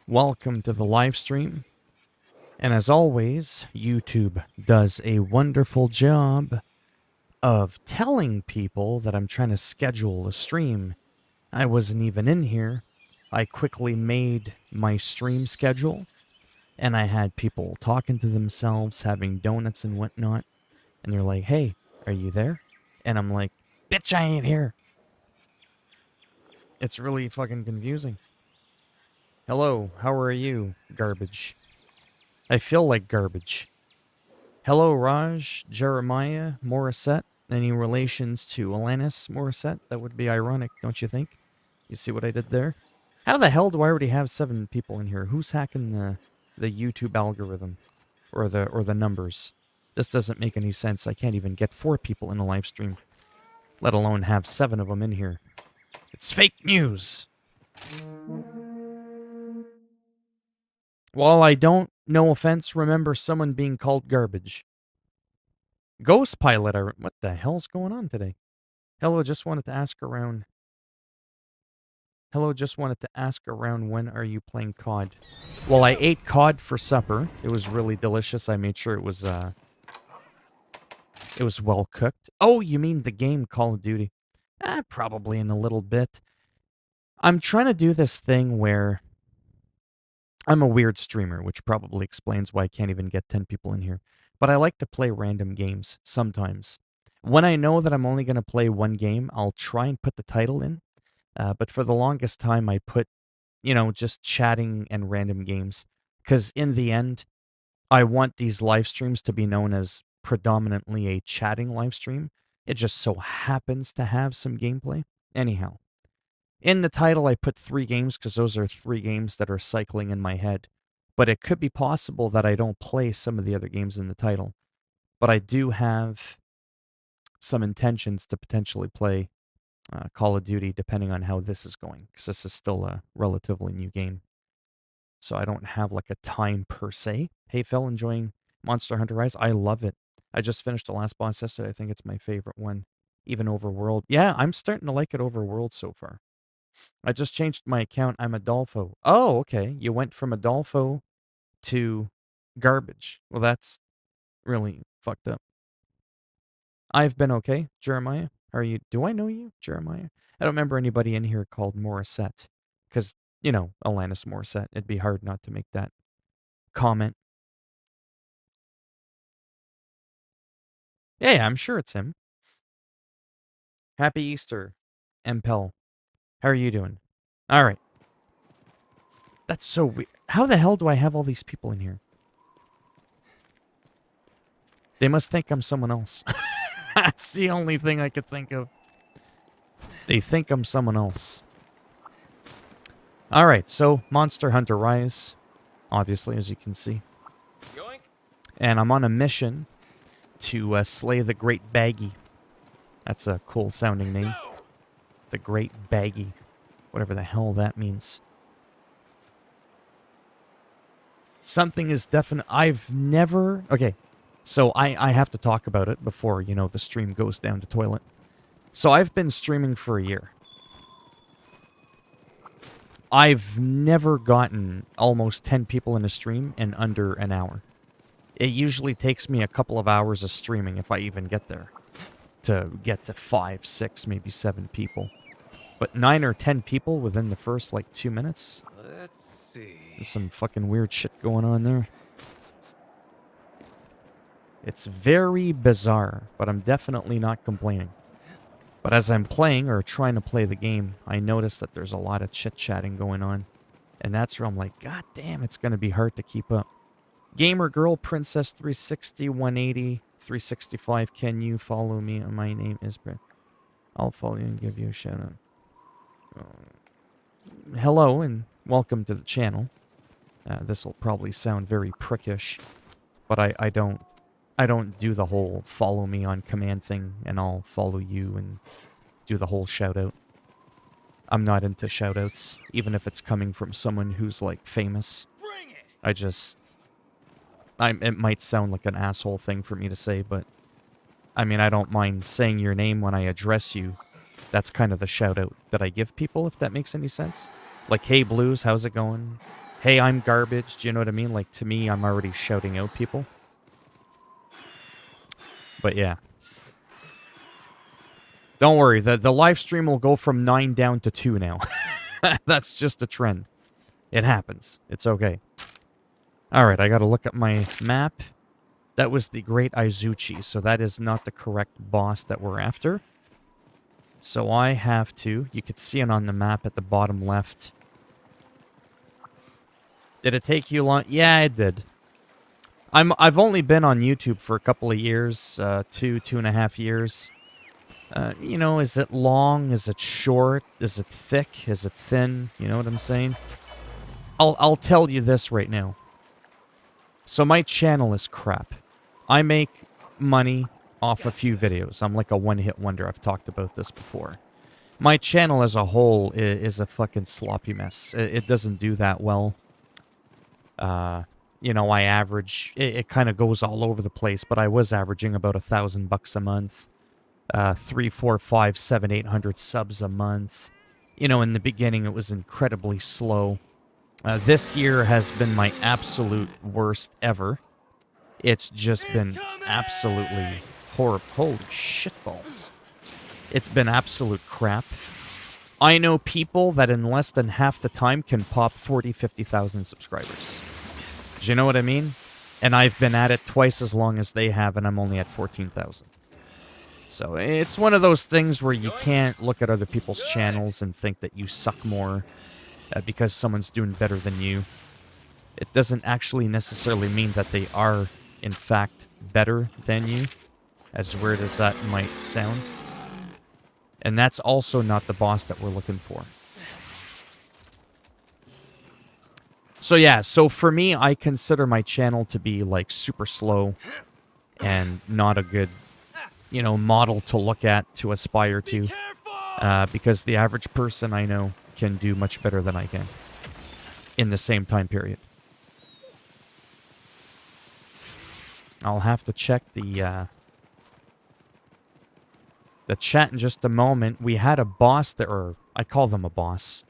Welcome to the live stream. And as always, YouTube does a wonderful job of telling people that I'm trying to schedule a stream. I wasn't even in here. I quickly made my stream schedule, and I had people talking to themselves, having donuts and whatnot. And they're like, hey, are you there? And I'm like, bitch, I ain't here. It's really fucking confusing. Hello, how are you, garbage? I feel like garbage. Hello, Raj, Jeremiah, Morissette. Any relations to Alanis Morissette? That would be ironic, don't you think? You see what I did there? How the hell do I already have 7 people in here? Who's hacking the YouTube algorithm or the numbers? This doesn't make any sense. I can't even get 4 people in a live stream, let alone have 7 of them in here. It's fake news. While I don't, no offense, remember someone being called garbage. Ghost Pilot, what the hell's going on today? Hello, just wanted to ask around. When are you playing COD? Well, I ate COD for supper. It was really delicious. I made sure it was well cooked. Oh, you mean the game Call of Duty? Probably in a little bit. I'm trying to do this thing where I'm a weird streamer, which probably explains why I can't even get 10 people in here. But I like to play random games sometimes. When I know that I'm only going to play one game, I'll try and put the title in. But for the longest time, I put, just chatting and random games. Because in the end, I want these live streams to be known as predominantly a chatting live stream. It just so happens to have some gameplay. Anyhow, in the title, I put 3 games because those are 3 games that are cycling in my head. But it could be possible that I don't play some of the other games in the title. But I do have some intentions to potentially play Call of Duty, depending on how this is going, because this is still a relatively new game. So I don't have like a time per se. Hey Phil, enjoying Monster Hunter Rise? I love it. I just finished the last boss yesterday. I think it's my favorite one, even Overworld. Yeah, I'm starting to like it Overworld so far. I just changed my account. I'm Adolfo. Oh, okay. You went from Adolfo to garbage. Well, that's really fucked up. I've been okay, Jeremiah. How are you? Do I know you, Jeremiah? I don't remember anybody in here called Morissette. Because, Alanis Morissette. It'd be hard not to make that comment. Yeah, I'm sure it's him. Happy Easter, Empel. How are you doing? All right. That's so weird. How the hell do I have all these people in here? They must think I'm someone else. That's the only thing I could think of. They think I'm someone else. All right, so Monster Hunter Rise, obviously, as you can see. Yoink. And I'm on a mission to slay the Great Baggy. That's a cool sounding name. The Great Baggy. Whatever the hell that means. Something is definite. I've never... Okay, so I have to talk about it before, the stream goes down to toilet. So I've been streaming for a year. I've never gotten almost 10 people in a stream in under an hour. It usually takes me a couple of hours of streaming, if I even get there, to get to 5, 6, maybe 7 people. But 9 or 10 people within the first, 2 minutes? Let's see. There's some fucking weird shit going on there. It's very bizarre, but I'm definitely not complaining. But as I'm playing, or trying to play the game, I notice that there's a lot of chit-chatting going on. And that's where I'm like, God damn, it's going to be hard to keep up. Gamer Girl, Princess 360, 180, 365, can you follow me? My name is Brett. I'll follow you and give you a shout-out. Hello, and welcome to the channel. This will probably sound very prickish, but I don't do the whole follow me on command thing, and I'll follow you and do the whole shout-out. I'm not into shout-outs, even if it's coming from someone who's, famous. Bring it. It might sound like an asshole thing for me to say, but, I mean, I don't mind saying your name when I address you. That's kind of the shout-out that I give people, if that makes any sense. Like, hey, Blues, how's it going? hey, I'm garbage. Do you know what I mean? Like, to me, I'm already shouting out people. But yeah. Don't worry, the live stream will go from 9 down to 2 now. That's just a trend. It happens. It's okay. Alright, I gotta look at my map. That was the Great Izuchi, so that is not the correct boss that we're after. So I have to... You could see it on the map at the bottom left. Did it take you long? Yeah, it did. I've only been on YouTube for a couple of years, 2.5 years. You know, is it long? Is it short? Is it thick? Is it thin? You know what I'm saying? I'll tell you this right now. So my channel is crap. I make money off a few videos. I'm like a one-hit wonder. I've talked about this before. My channel as a whole is a fucking sloppy mess. It doesn't do that well. You know, I average... It kind of goes all over the place, but I was averaging about $1,000 a month. 3, 4, 5, 7, 800 subs a month. You know, in the beginning, it was incredibly slow. This year has been my absolute worst ever. It's just been absolutely horrible. Holy shitballs. It's been absolute crap. I know people that in less than half the time can pop 40, 50,000 subscribers. Do you know what I mean? And I've been at it twice as long as they have, and I'm only at 14,000. So it's one of those things where you can't look at other people's channels and think that you suck more because someone's doing better than you. It doesn't actually necessarily mean that they are, in fact, better than you, as weird as that might sound. And that's also not the boss that we're looking for. So yeah, so for me, I consider my channel to be like super slow and not a good, you know, model to look at, to aspire to. Because the average person I know can do much better than I can in the same time period. I'll have to check the chat in just a moment. We had a boss there, or I call them a boss.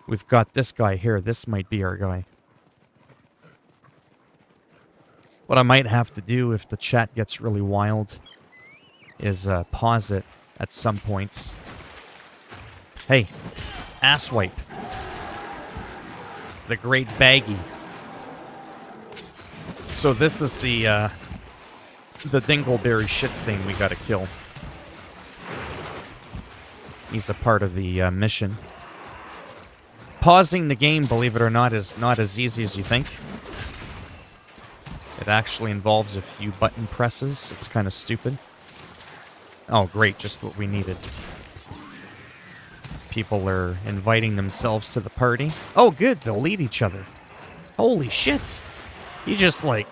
We've got this guy here. This might be our guy. What I might have to do if the chat gets really wild is pause it at some points. Hey, asswipe. The Great Baggy. So this is the Dingleberry shit stain we gotta kill. He's a part of the mission. Pausing the game, believe it or not, is not as easy as you think. It actually involves a few button presses. It's kind of stupid. Oh, great, just what we needed. People are inviting themselves to the party. Oh, good, they'll lead each other. Holy shit. He just like,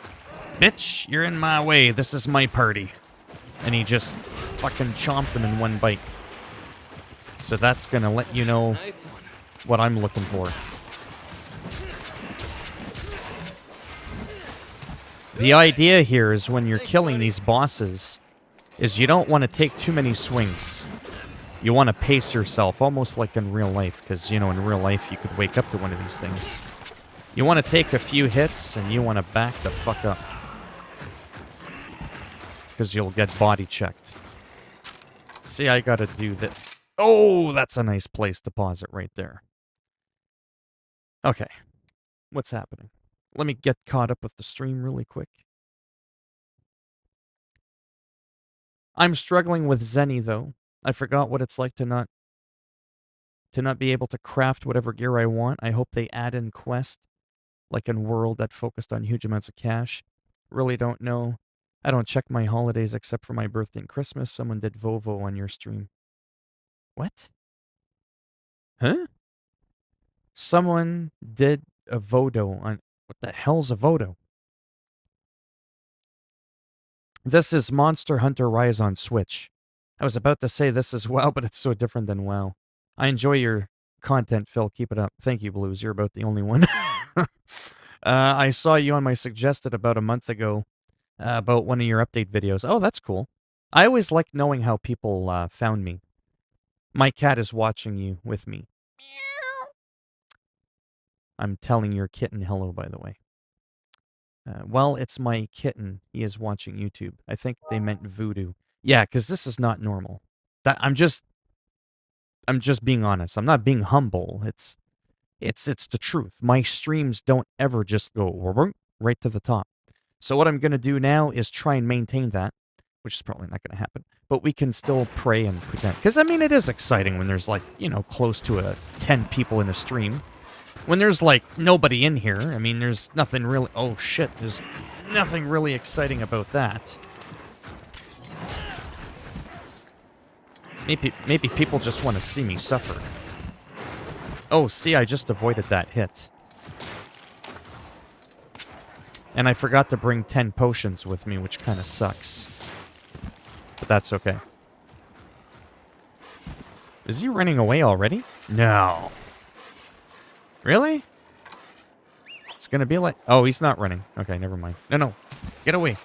bitch, you're in my way, this is my party. And he just fucking chomped them in one bite. So that's gonna let you know what I'm looking for. The idea here is when you're killing these bosses, is you don't want to take too many swings. You want to pace yourself, almost like in real life, because, you know, in real life you could wake up to one of these things. You want to take a few hits, and you want to back the fuck up. Because you'll get body checked. See, I gotta do that. Oh, that's a nice place to pause it right there. Okay. What's happening? Let me get caught up with the stream really quick. I'm struggling with Zenny, though. I forgot what it's like to not be able to craft whatever gear I want. I hope they add in Quest, like in World, that focused on huge amounts of cash. Really don't know. I don't check my holidays except for my birthday and Christmas. Someone did Vovo on your stream. What? Huh? Someone did a Vodo on... What the hell's a Vodo? This is Monster Hunter Rise on Switch. I was about to say this is WoW, but it's so different than WoW. I enjoy your content, Phil. Keep it up. Thank you, Blues. You're about the only one. I saw you on my suggested about a month ago about one of your update videos. Oh, that's cool. I always like knowing how people found me. My cat is watching you with me. I'm telling your kitten hello, by the way. Well, it's my kitten. He is watching YouTube. I think they meant voodoo. Yeah, because this is not normal. I'm just being honest. I'm not being humble. It's the truth. My streams don't ever just go right to the top. So what I'm going to do now is try and maintain that, which is probably not going to happen. But we can still pray and pretend. Because, I mean, it is exciting when there's, like, close to 10 people in a stream. When there's, like, nobody in here, I mean, there's nothing really... Oh, shit. There's nothing really exciting about that. Maybe people just want to see me suffer. Oh, see, I just avoided that hit. And I forgot to bring 10 potions with me, which kind of sucks. But that's okay. Is he running away already? No. Really? It's gonna be like... Oh, he's not running. Okay, never mind. No. Get away.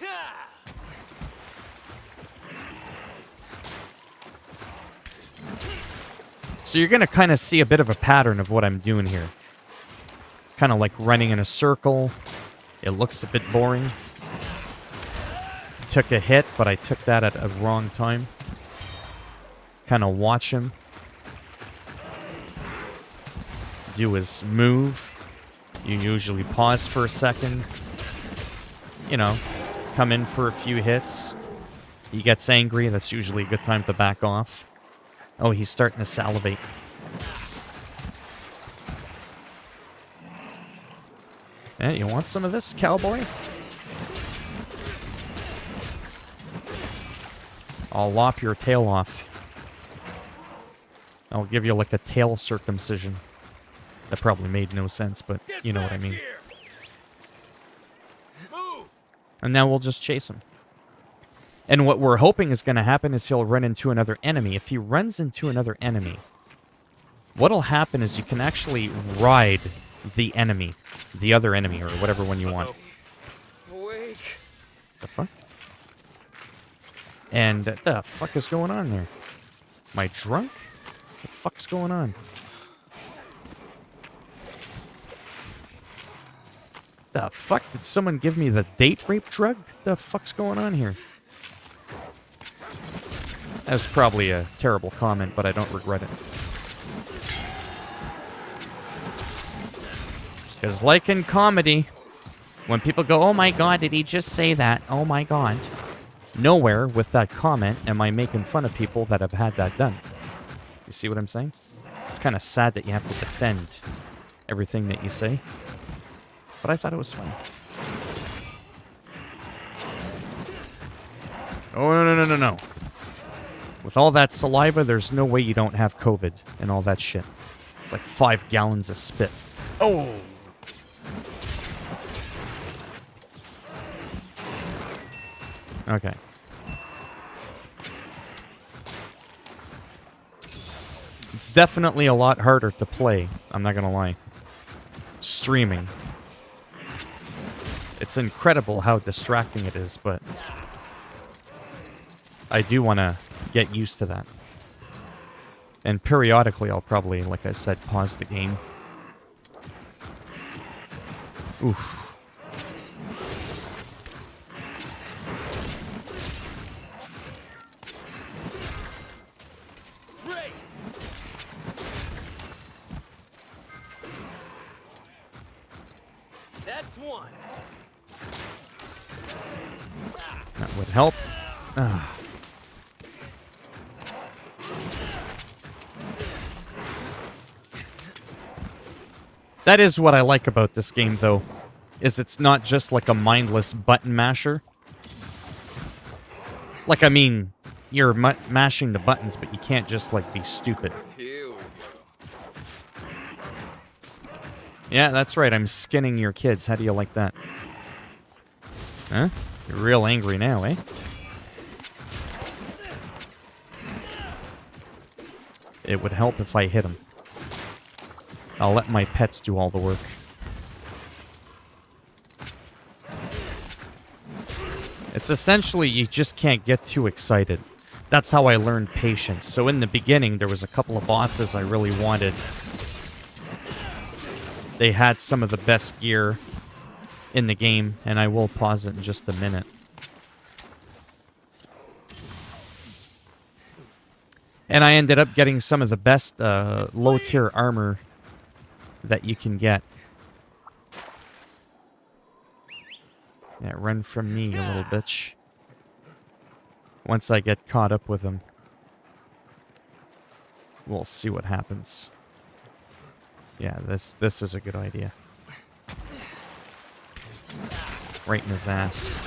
So you're gonna kind of see a bit of a pattern of what I'm doing here. Kind of like running in a circle. It looks a bit boring. Took a hit, but I took that at a wrong time. Kind of watch him do his move. You usually pause for a second. Come in for a few hits. He gets angry. That's usually a good time to back off. Oh, he's starting to salivate. Yeah, you want some of this, cowboy? I'll lop your tail off. I'll give you like a tail circumcision. That probably made no sense, but you know what I mean. And now we'll just chase him. And what we're hoping is going to happen is he'll run into another enemy. If he runs into another enemy, what'll happen is you can actually ride the enemy. The other enemy, or whatever one you want. Awake. The fuck? And the fuck is going on there? Am I drunk? What the fuck's going on? The fuck? Did someone give me the date rape drug? The fuck's going on here? That was probably a terrible comment, but I don't regret it. Because like in comedy, when people go, oh my god, did he just say that? Oh my god. Nowhere with that comment am I making fun of people that have had that done. You see what I'm saying? It's kind of sad that you have to defend everything that you say. But I thought it was funny. Oh, no. With all that saliva, there's no way you don't have COVID and all that shit. It's like 5 gallons of spit. Oh! Okay. It's definitely a lot harder to play, I'm not gonna lie. Streaming. It's incredible how distracting it is, but I do want to get used to that. And periodically I'll probably, like I said, pause the game. Oof. That's one. That would help. Ah. That is what I like about this game, though, is it's not just like a mindless button masher. Like, I mean, you're mashing the buttons, but you can't just, like, be stupid. Here we go. Yeah, that's right, I'm skinning your kids. How do you like that? Huh? You're real angry now, eh? It would help if I hit him. I'll let my pets do all the work. It's essentially you just can't get too excited. That's how I learned patience. So in the beginning, there was a couple of bosses I really wanted. They had some of the best gear in the game, and I will pause it in just a minute. And I ended up getting some of the best low-tier armor that you can get. Yeah, run from me, you little bitch. Once I get caught up with him, we'll see what happens. Yeah, this is a good idea. Right in his ass.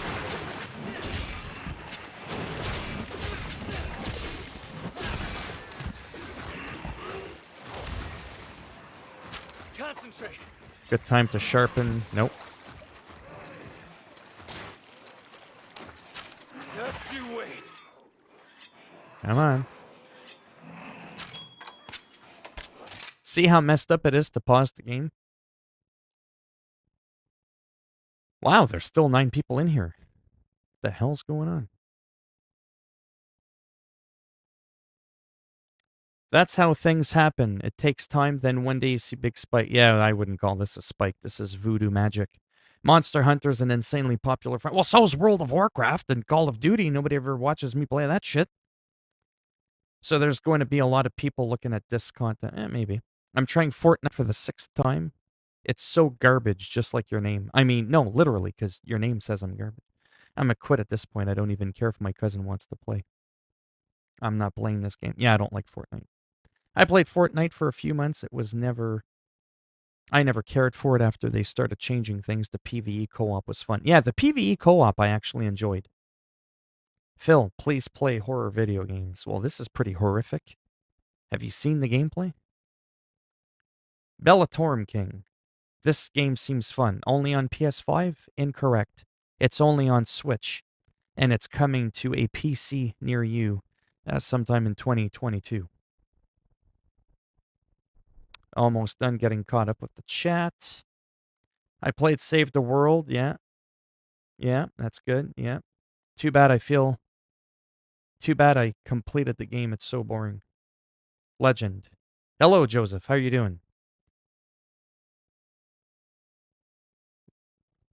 Concentrate. Good time to sharpen. Nope. Just you wait. Come on. See how messed up it is to pause the game? Wow, there's still 9 people in here. What the hell's going on? That's how things happen. It takes time, then one day you see big spike. Yeah, I wouldn't call this a spike. This is voodoo magic. Monster Hunter's an insanely popular well, so's World of Warcraft and Call of Duty. Nobody ever watches me play that shit. So there's going to be a lot of people looking at this content. Maybe. I'm trying Fortnite for the 6th time. It's so garbage, just like your name. I mean, no, literally, because your name says I'm garbage. I'm a quit at this point. I don't even care if my cousin wants to play. I'm not playing this game. Yeah, I don't like Fortnite. I played Fortnite for a few months. It was never... I never cared for it after they started changing things. The PvE co-op was fun. Yeah, the PvE co-op I actually enjoyed. Phil, please play horror video games. Well, this is pretty horrific. Have you seen the gameplay? Bellatorum King. This game seems fun. Only on PS5? Incorrect. It's only on Switch. And it's coming to a PC near you sometime in 2022. Almost done getting caught up with the chat. I played Save the World. Yeah. Yeah, that's good. Yeah. Too bad I completed the game. It's so boring. Legend. Hello, Joseph. How are you doing?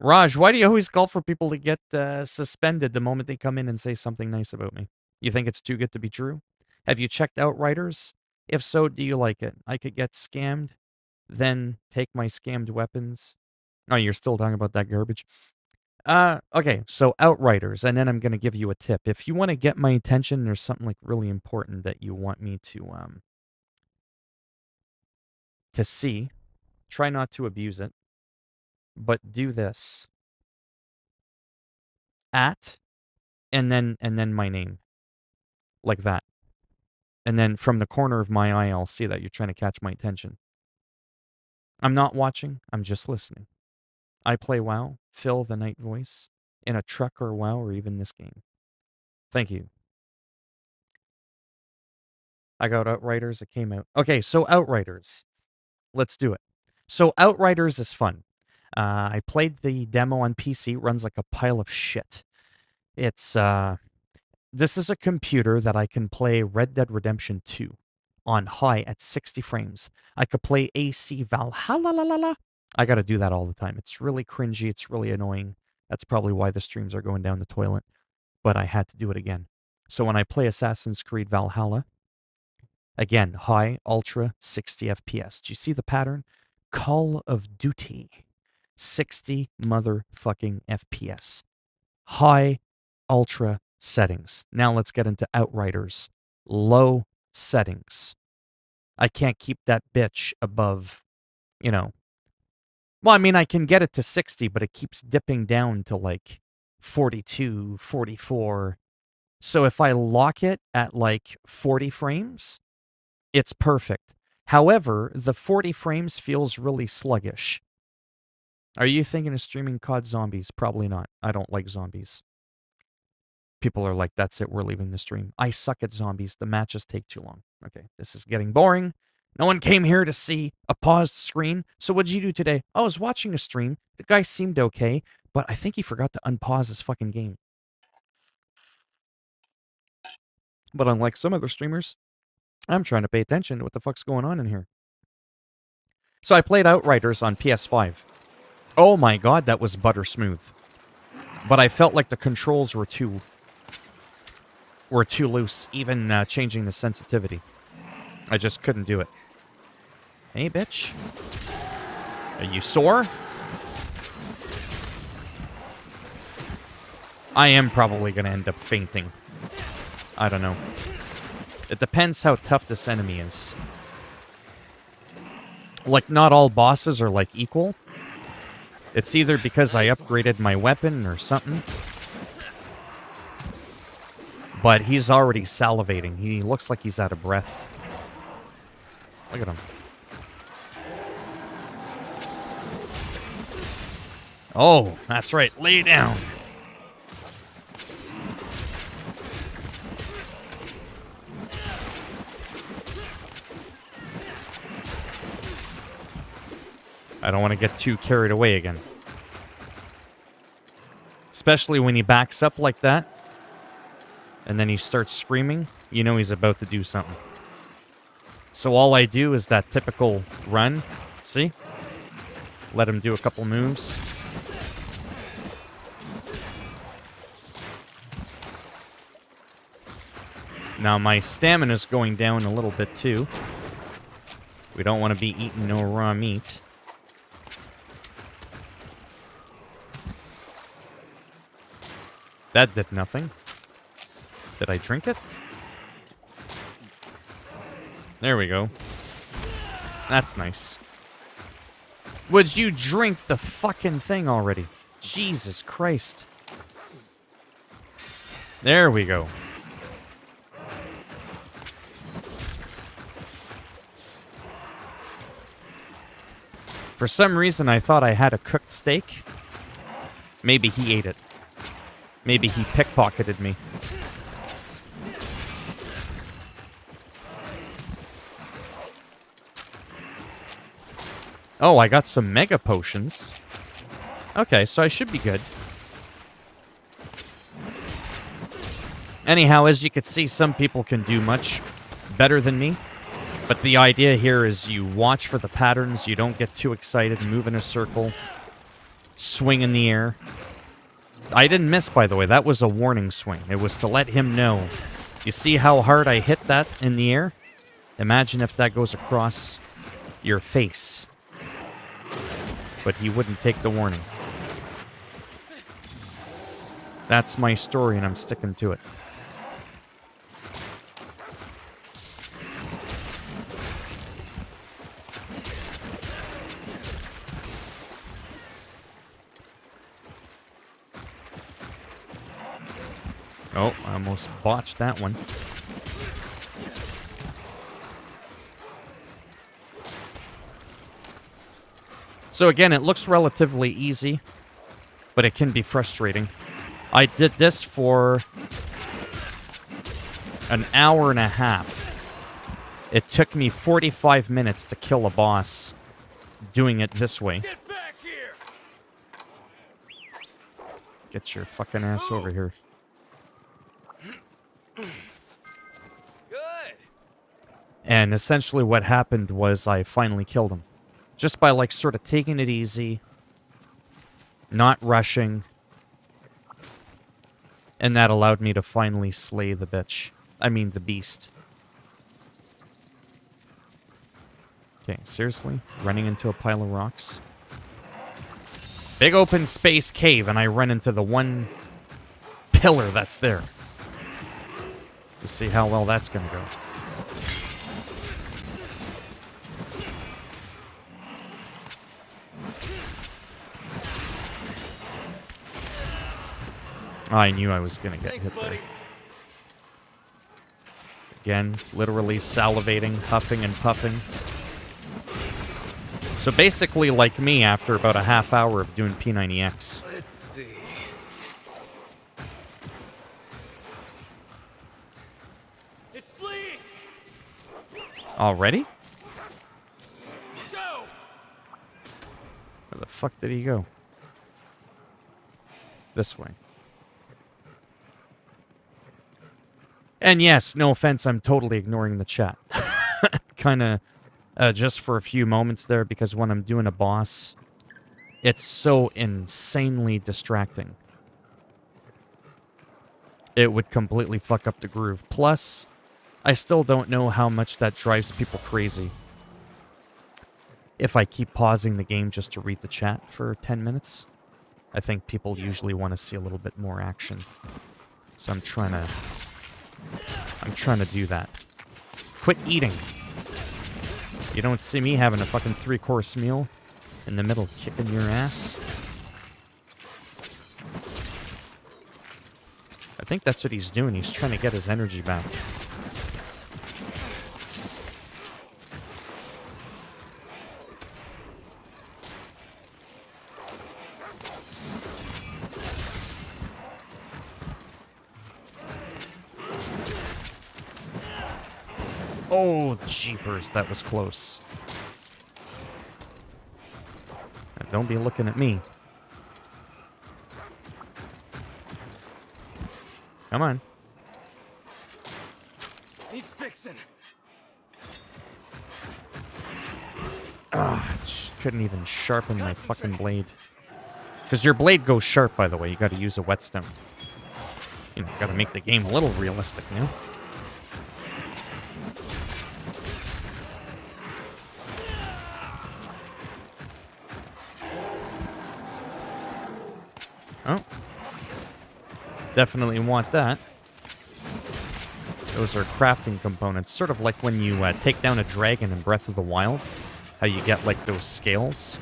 Raj, why do you always call for people to get suspended the moment they come in and say something nice about me? You think it's too good to be true? Have you checked Outriders? If so, do you like it? I could get scammed, then take my scammed weapons. Oh, you're still talking about that garbage? Okay, so Outriders, and then I'm going to give you a tip. If you want to get my attention, there's something like really important that you want me to see. Try not to abuse it, but do this. At and then my name. Like that. And then from the corner of my eye I'll see that you're trying to catch my attention. I'm not watching, I'm just listening. I play WoW, Phil the Night Voice, in a truck or WoW or even this game. Thank you. I got Outriders, it came out. Okay, so Outriders. Let's do it. So Outriders is fun. I played the demo on PC, runs like a pile of shit. It's this is a computer that I can play Red Dead Redemption 2 on high at 60 frames. I could play AC Valhalla. I got to do that all the time. It's really cringy. It's really annoying. That's probably why the streams are going down the toilet. But I had to do it again. So when I play Assassin's Creed Valhalla, again, high, ultra, 60 FPS. Do you see the pattern? Call of Duty, 60 motherfucking FPS. High, ultra settings. Now let's get into Outriders. Low settings. I can't keep that bitch above, well, I mean, I can get it to 60, but it keeps dipping down to like 42, 44. So if I lock it at like 40 frames, it's perfect. However, the 40 frames feels really sluggish. Are you thinking of streaming COD Zombies? Probably not. I don't like zombies. People are like, that's it, we're leaving the stream. I suck at zombies. The matches take too long. Okay, this is getting boring. No one came here to see a paused screen. So what did you do today? I was watching a stream. The guy seemed okay, but I think he forgot to unpause his fucking game. But unlike some other streamers, I'm trying to pay attention to what the fuck's going on in here. So I played Outriders on PS5. Oh my god, that was butter smooth. But I felt like the controls were too loose, even changing the sensitivity. I just couldn't do it. Hey, bitch. Are you sore? I am probably going to end up fainting. I don't know. It depends how tough this enemy is. Like, not all bosses are, like, equal. It's either because I upgraded my weapon or something. But he's already salivating. He looks like he's out of breath. Look at him. Oh, that's right. Lay down. I don't want to get too carried away again. Especially when he backs up like that. And then he starts screaming. You know he's about to do something. So all I do is that typical run. See? Let him do a couple moves. Now my stamina's going down a little bit too. We don't want to be eating no raw meat. That did nothing. Did I drink it? There we go. That's nice. Would you drink the fucking thing already? Jesus Christ. There we go. For some reason, I thought I had a cooked steak. Maybe he ate it. Maybe he pickpocketed me. Oh, I got some mega potions. Okay, so I should be good. Anyhow, as you can see, some people can do much better than me. But the idea here is you watch for the patterns, you don't get too excited, move in a circle, swing in the air. I didn't miss, by the way. That was a warning swing. It was to let him know. You see how hard I hit that in the air? Imagine if that goes across your face. But he wouldn't take the warning. That's my story, and I'm sticking to it. Oh, I almost botched that one. So again, it looks relatively easy, but it can be frustrating. I did this for an hour and a half. It took me 45 minutes to kill a boss doing it this way. Get back here! Get your fucking ass over here. Good. And essentially what happened was I finally killed him. Just by, like, sort of taking it easy, not rushing. And that allowed me to finally slay the bitch. I mean, the beast. Okay, seriously? Running into a pile of rocks? Big open space cave, and I run into the one pillar that's there. We'll see how well that's gonna go. I knew I was gonna get hit there. Again, literally salivating, huffing and puffing. So basically like me after about a half hour of doing P90X. Let's see. It's fleeing! Already? Go! Where the fuck did he go? This way. And yes, no offense, I'm totally ignoring the chat. Kinda just for a few moments there, because when I'm doing a boss, it's so insanely distracting. It would completely fuck up the groove. Plus, I still don't know how much that drives people crazy. If I keep pausing the game just to read the chat for 10 minutes, I think people usually want to see a little bit more action. So I'm trying to do that. Quit eating. You don't see me having a fucking 3-course meal in the middle kicking your ass. I think that's what he's doing. He's trying to get his energy back. Oh, jeepers, that was close. Now, don't be looking at me. Come on. He's fixing. Couldn't even sharpen my fucking blade. Because your blade goes sharp, by the way. You gotta use a whetstone. You know, gotta make the game a little realistic, you know? Oh. Definitely want that. Those are crafting components. Sort of like when you take down a dragon in Breath of the Wild. How you get, like, those scales.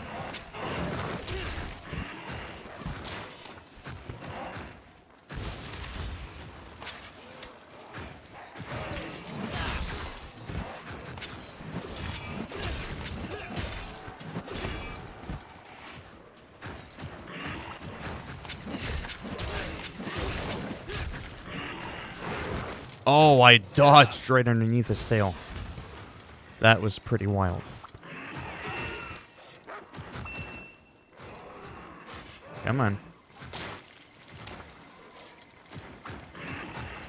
Oh, I dodged right underneath his tail. That was pretty wild. Come on.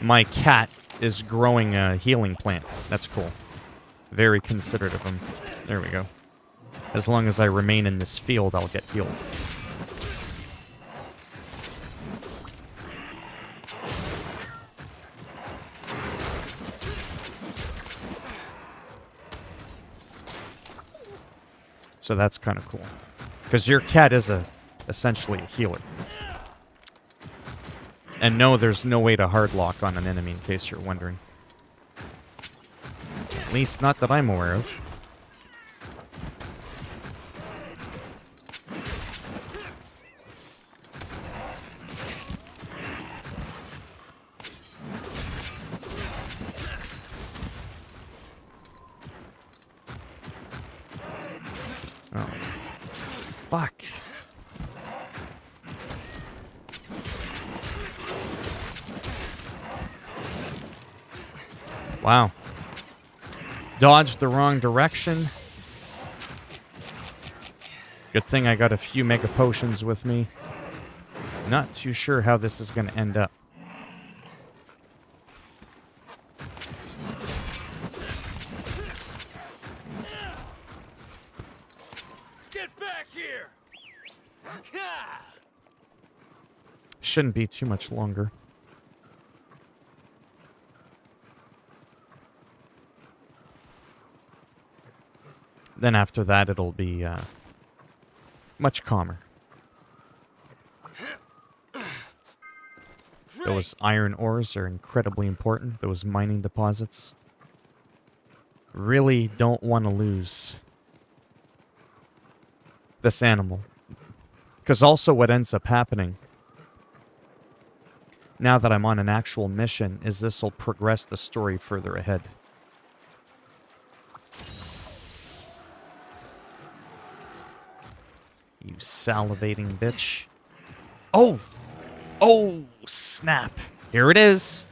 My cat is growing a healing plant. That's cool. Very considerate of him. There we go. As long as I remain in this field, I'll get healed. So that's kind of cool. Because your cat is essentially a healer. And no, there's no way to hard lock on an enemy, in case you're wondering. At least not that I'm aware of. Oh. Fuck. Wow. Dodged the wrong direction. Good thing I got a few mega potions with me. Not too sure how this is going to end up. Get back here! Shouldn't be too much longer. Then after that, it'll be much calmer. Those iron ores are incredibly important. Those mining deposits. Really don't want to lose this animal. Because also what ends up happening, now that I'm on an actual mission, is this will progress the story further ahead. You salivating bitch. Oh! Oh, snap. Here it is.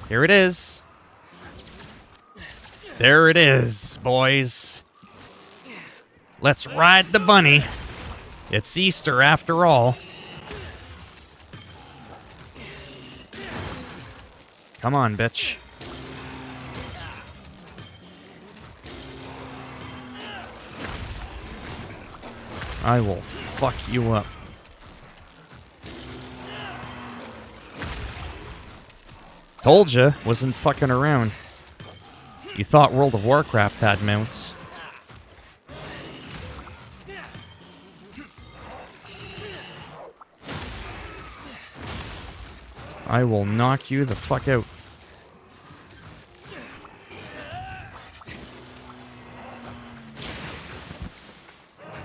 Here it is. There it is, boys. Let's ride the bunny. It's Easter after all. Come on, bitch. I will fuck you up. Told ya, wasn't fucking around. You thought World of Warcraft had mounts. I will knock you the fuck out.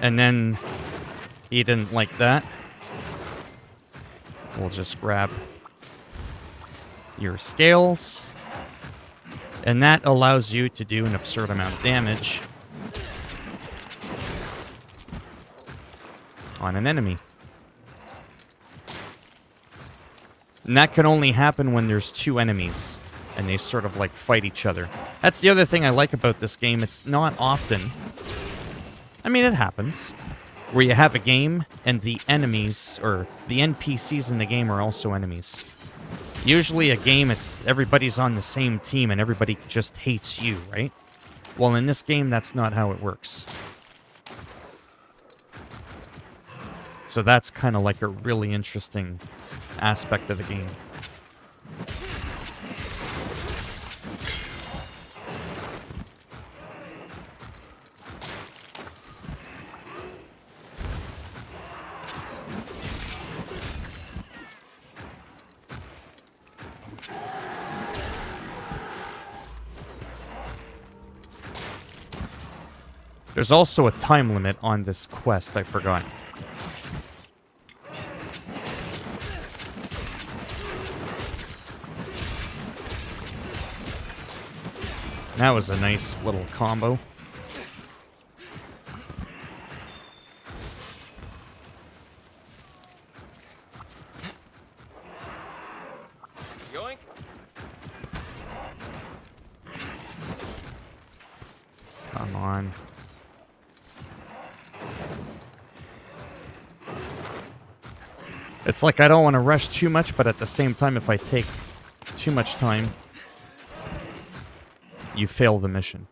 And then he didn't like that. We'll just grab your scales. And that allows you to do an absurd amount of damage on an enemy. And that can only happen when there's two enemies and they sort of like fight each other. That's the other thing I like about this game. It's not often, I mean, it happens, where you have a game and the enemies or the NPCs in the game are also enemies. Usually a game, it's everybody's on the same team and everybody just hates you, right? Well, in this game, that's not how it works. So that's kind of like a really interesting aspect of the game. There's also a time limit on this quest, I forgot. That was a nice little combo. Yoink. Come on. It's like I don't want to rush too much, but at the same time, if I take too much time, you fail the mission.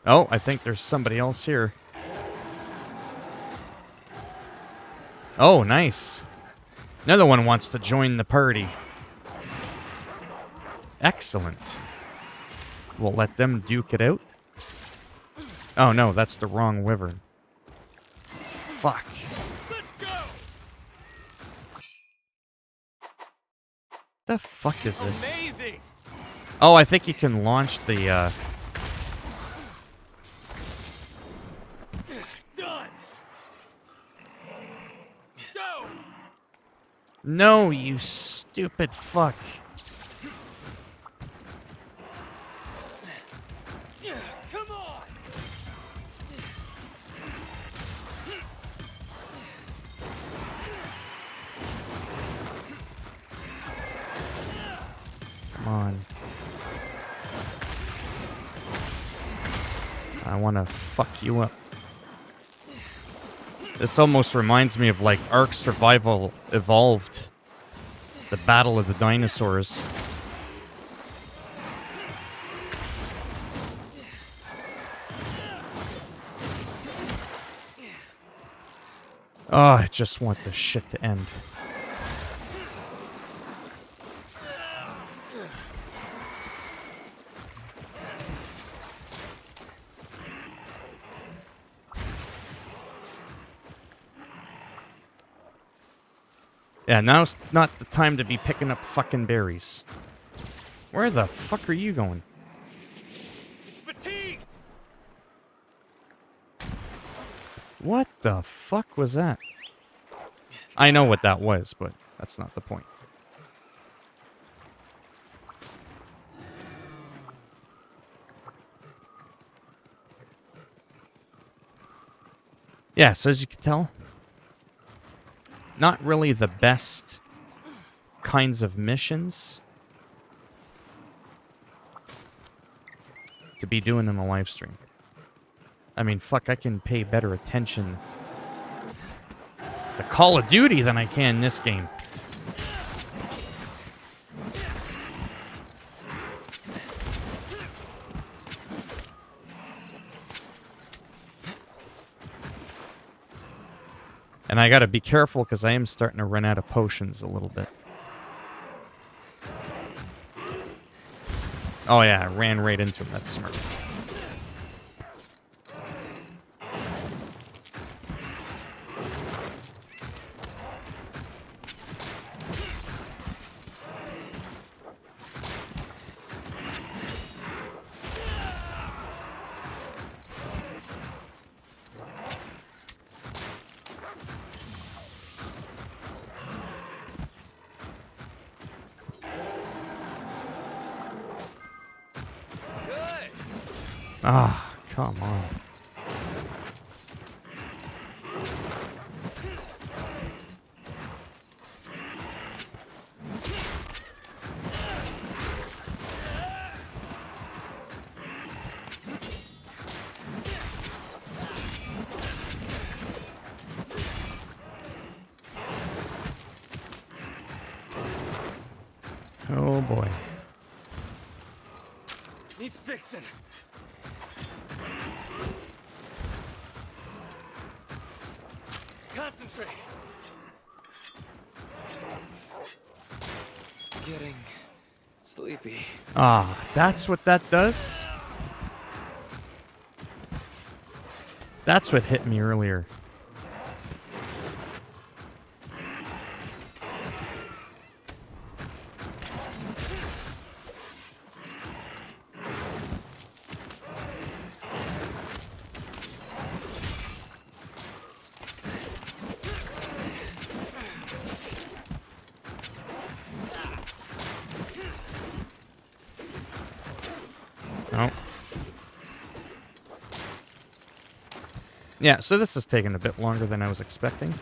Oh, I think there's somebody else here. Oh, nice. Another one wants to join the party. Excellent. We'll let them duke it out. Oh no, that's the wrong wyvern. Fuck. Let's go. The fuck is this? Amazing. Oh, I think you can launch the, Done. Go. No, you stupid fuck. Come on. Come on. I want to fuck you up. This almost reminds me of like Ark Survival Evolved. The Battle of the Dinosaurs. Oh, I just want this shit to end. Yeah, now's not the time to be picking up fucking berries. Where the fuck are you going? It's fatigued. What the fuck was that? I know what that was, but that's not the point. Yeah, so as you can tell, not really the best kinds of missions to be doing in a live stream. I mean, fuck, I can pay better attention to Call of Duty than I can in this game. And I gotta be careful because I am starting to run out of potions a little bit. Oh yeah, I ran right into him. That's smart. Good. Ah, come on. Oh boy. He's fixing. Concentrate. Getting sleepy. Ah, that's what that does? That's what hit me earlier. Oh. Yeah, so this is taking a bit longer than I was expecting.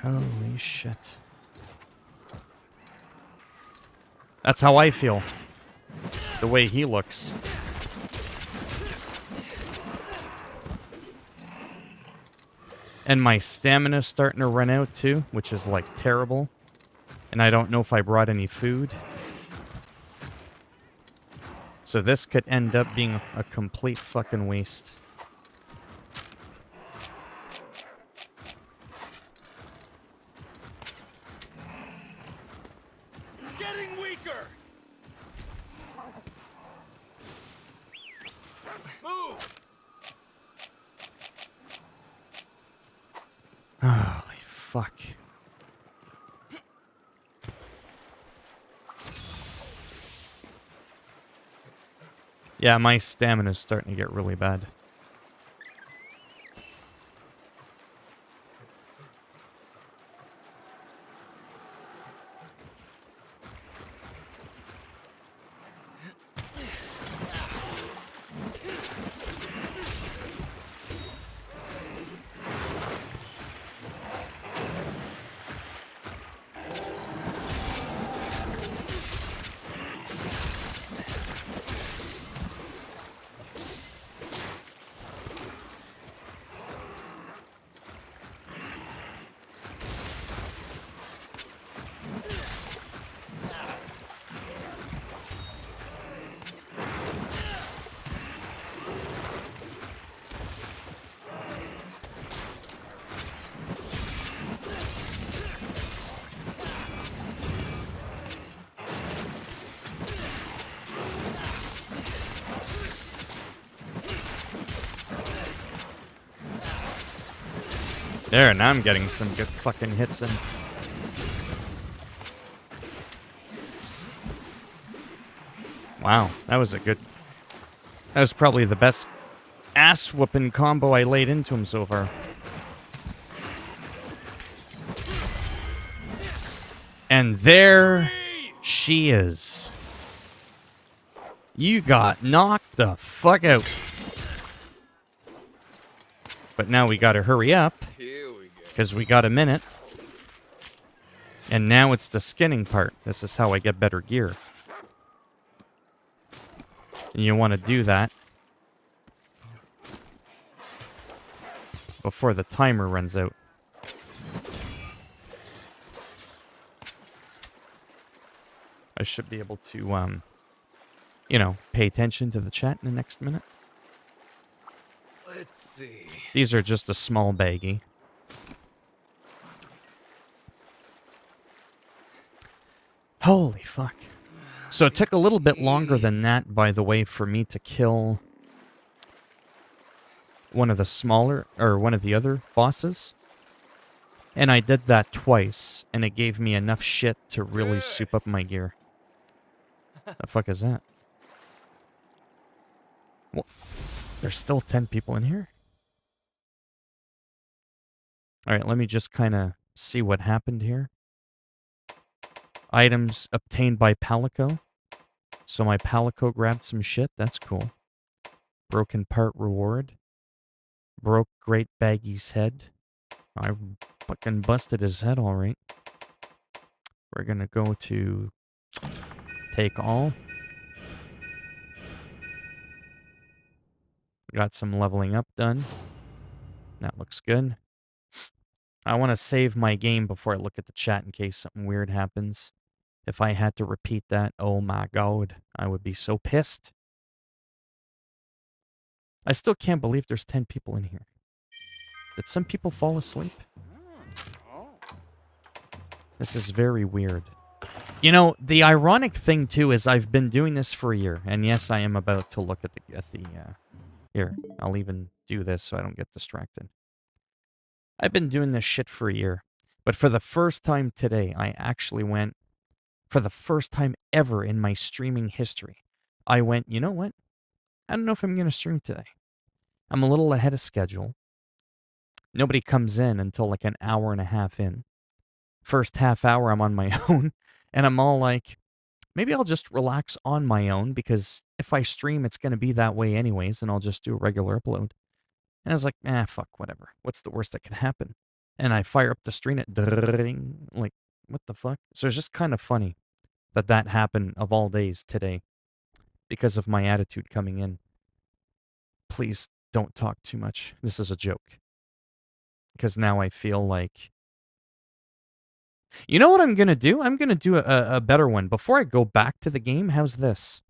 Holy shit. That's how I feel. The way he looks. And my stamina's starting to run out too, which is like terrible. And I don't know if I brought any food. So this could end up being a complete fucking waste. Getting weaker. Move. Holy fuck. Yeah, my stamina's starting to get really bad. There, now I'm getting some good fucking hits in. Wow, that was a good... That was probably the best ass-whooping combo I laid into him so far. And there she is. You got knocked the fuck out. But now we gotta hurry up, because we got a minute. And now it's the skinning part. This is how I get better gear. And you want to do that before the timer runs out. I should be able to, pay attention to the chat in the next minute. Let's see. These are just a small baggie. Holy fuck. So it took a little bit longer than that, by the way, for me to kill one of the other bosses. And I did that twice, and it gave me enough shit to really soup up my gear. The fuck is that? Well, there's still 10 people in here? Alright, let me just kind of see what happened here. Items obtained by Palico. So my Palico grabbed some shit. That's cool. Broken part reward. Broke Great Baggy's head. I fucking busted his head alright. We're gonna go to take all. Got some leveling up done. That looks good. I want to save my game before I look at the chat in case something weird happens. If I had to repeat that, oh my god, I would be so pissed. I still can't believe there's 10 people in here. Did some people fall asleep? This is very weird. You know, the ironic thing too is I've been doing this for a year, and yes, I am about to look at the here, I'll even do this so I don't get distracted. I've been doing this shit for a year, but for the first time today, I actually went, for the first time ever in my streaming history, I went, you know what? I don't know if I'm going to stream today. I'm a little ahead of schedule. Nobody comes in until like an hour and a half in. First half hour, I'm on my own, and I'm all like, maybe I'll just relax on my own, because if I stream, it's going to be that way anyways, and I'll just do a regular upload. And I was like, fuck, whatever. What's the worst that could happen? And I fire up the stream, like, what the fuck? So it's just kind of funny that happened of all days today because of my attitude coming in. Please don't talk too much. This is a joke. Because now I feel like... You know what I'm going to do? I'm going to do a better one. Before I go back to the game, how's this?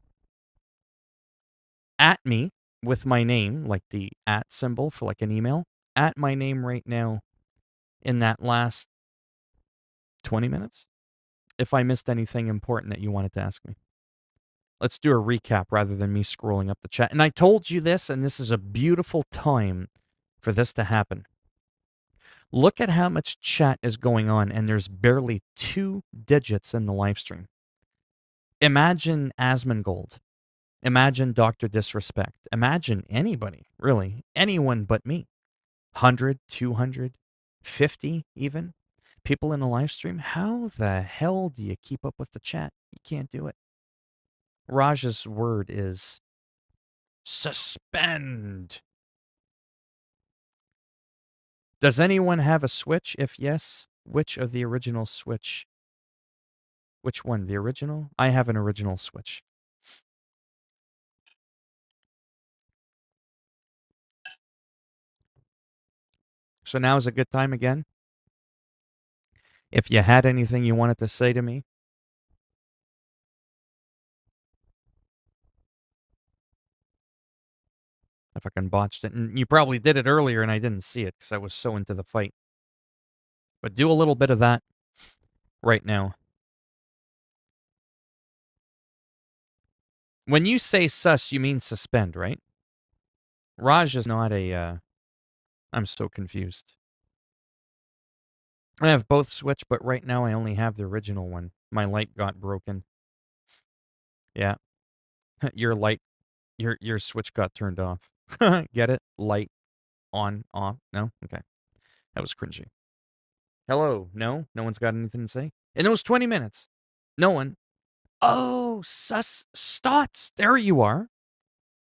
At me with my name, like the @ symbol for like an email. At my name right now in that last 20 minutes. If I missed anything important that you wanted to ask me. Let's do a recap rather than me scrolling up the chat. And I told you this, and this is a beautiful time for this to happen. Look at how much chat is going on, and there's barely 2 digits in the live stream. Imagine Asmongold. Imagine Dr. Disrespect. Imagine anybody, really. Anyone but me. 100, 200, 50 even. People in a live stream. How the hell do you keep up with the chat? You can't do it. Raj's word is suspend. Does anyone have a Switch? If yes, which of the original Switch? Which one? The original? I have an original Switch. So now is a good time again. If you had anything you wanted to say to me. I fucking botched it. And you probably did it earlier and I didn't see it because I was so into the fight. But do a little bit of that right now. When you say sus, you mean suspend, right? Raj is not a... I'm so confused. I have both Switch, but right now I only have the original one. My light got broken. Yeah. Your light... Your Switch got turned off. Get it? Light on, off. No? Okay. That was cringy. Hello? No? No one's got anything to say? In those 20 minutes. No one. Oh, sus Stots. There you are.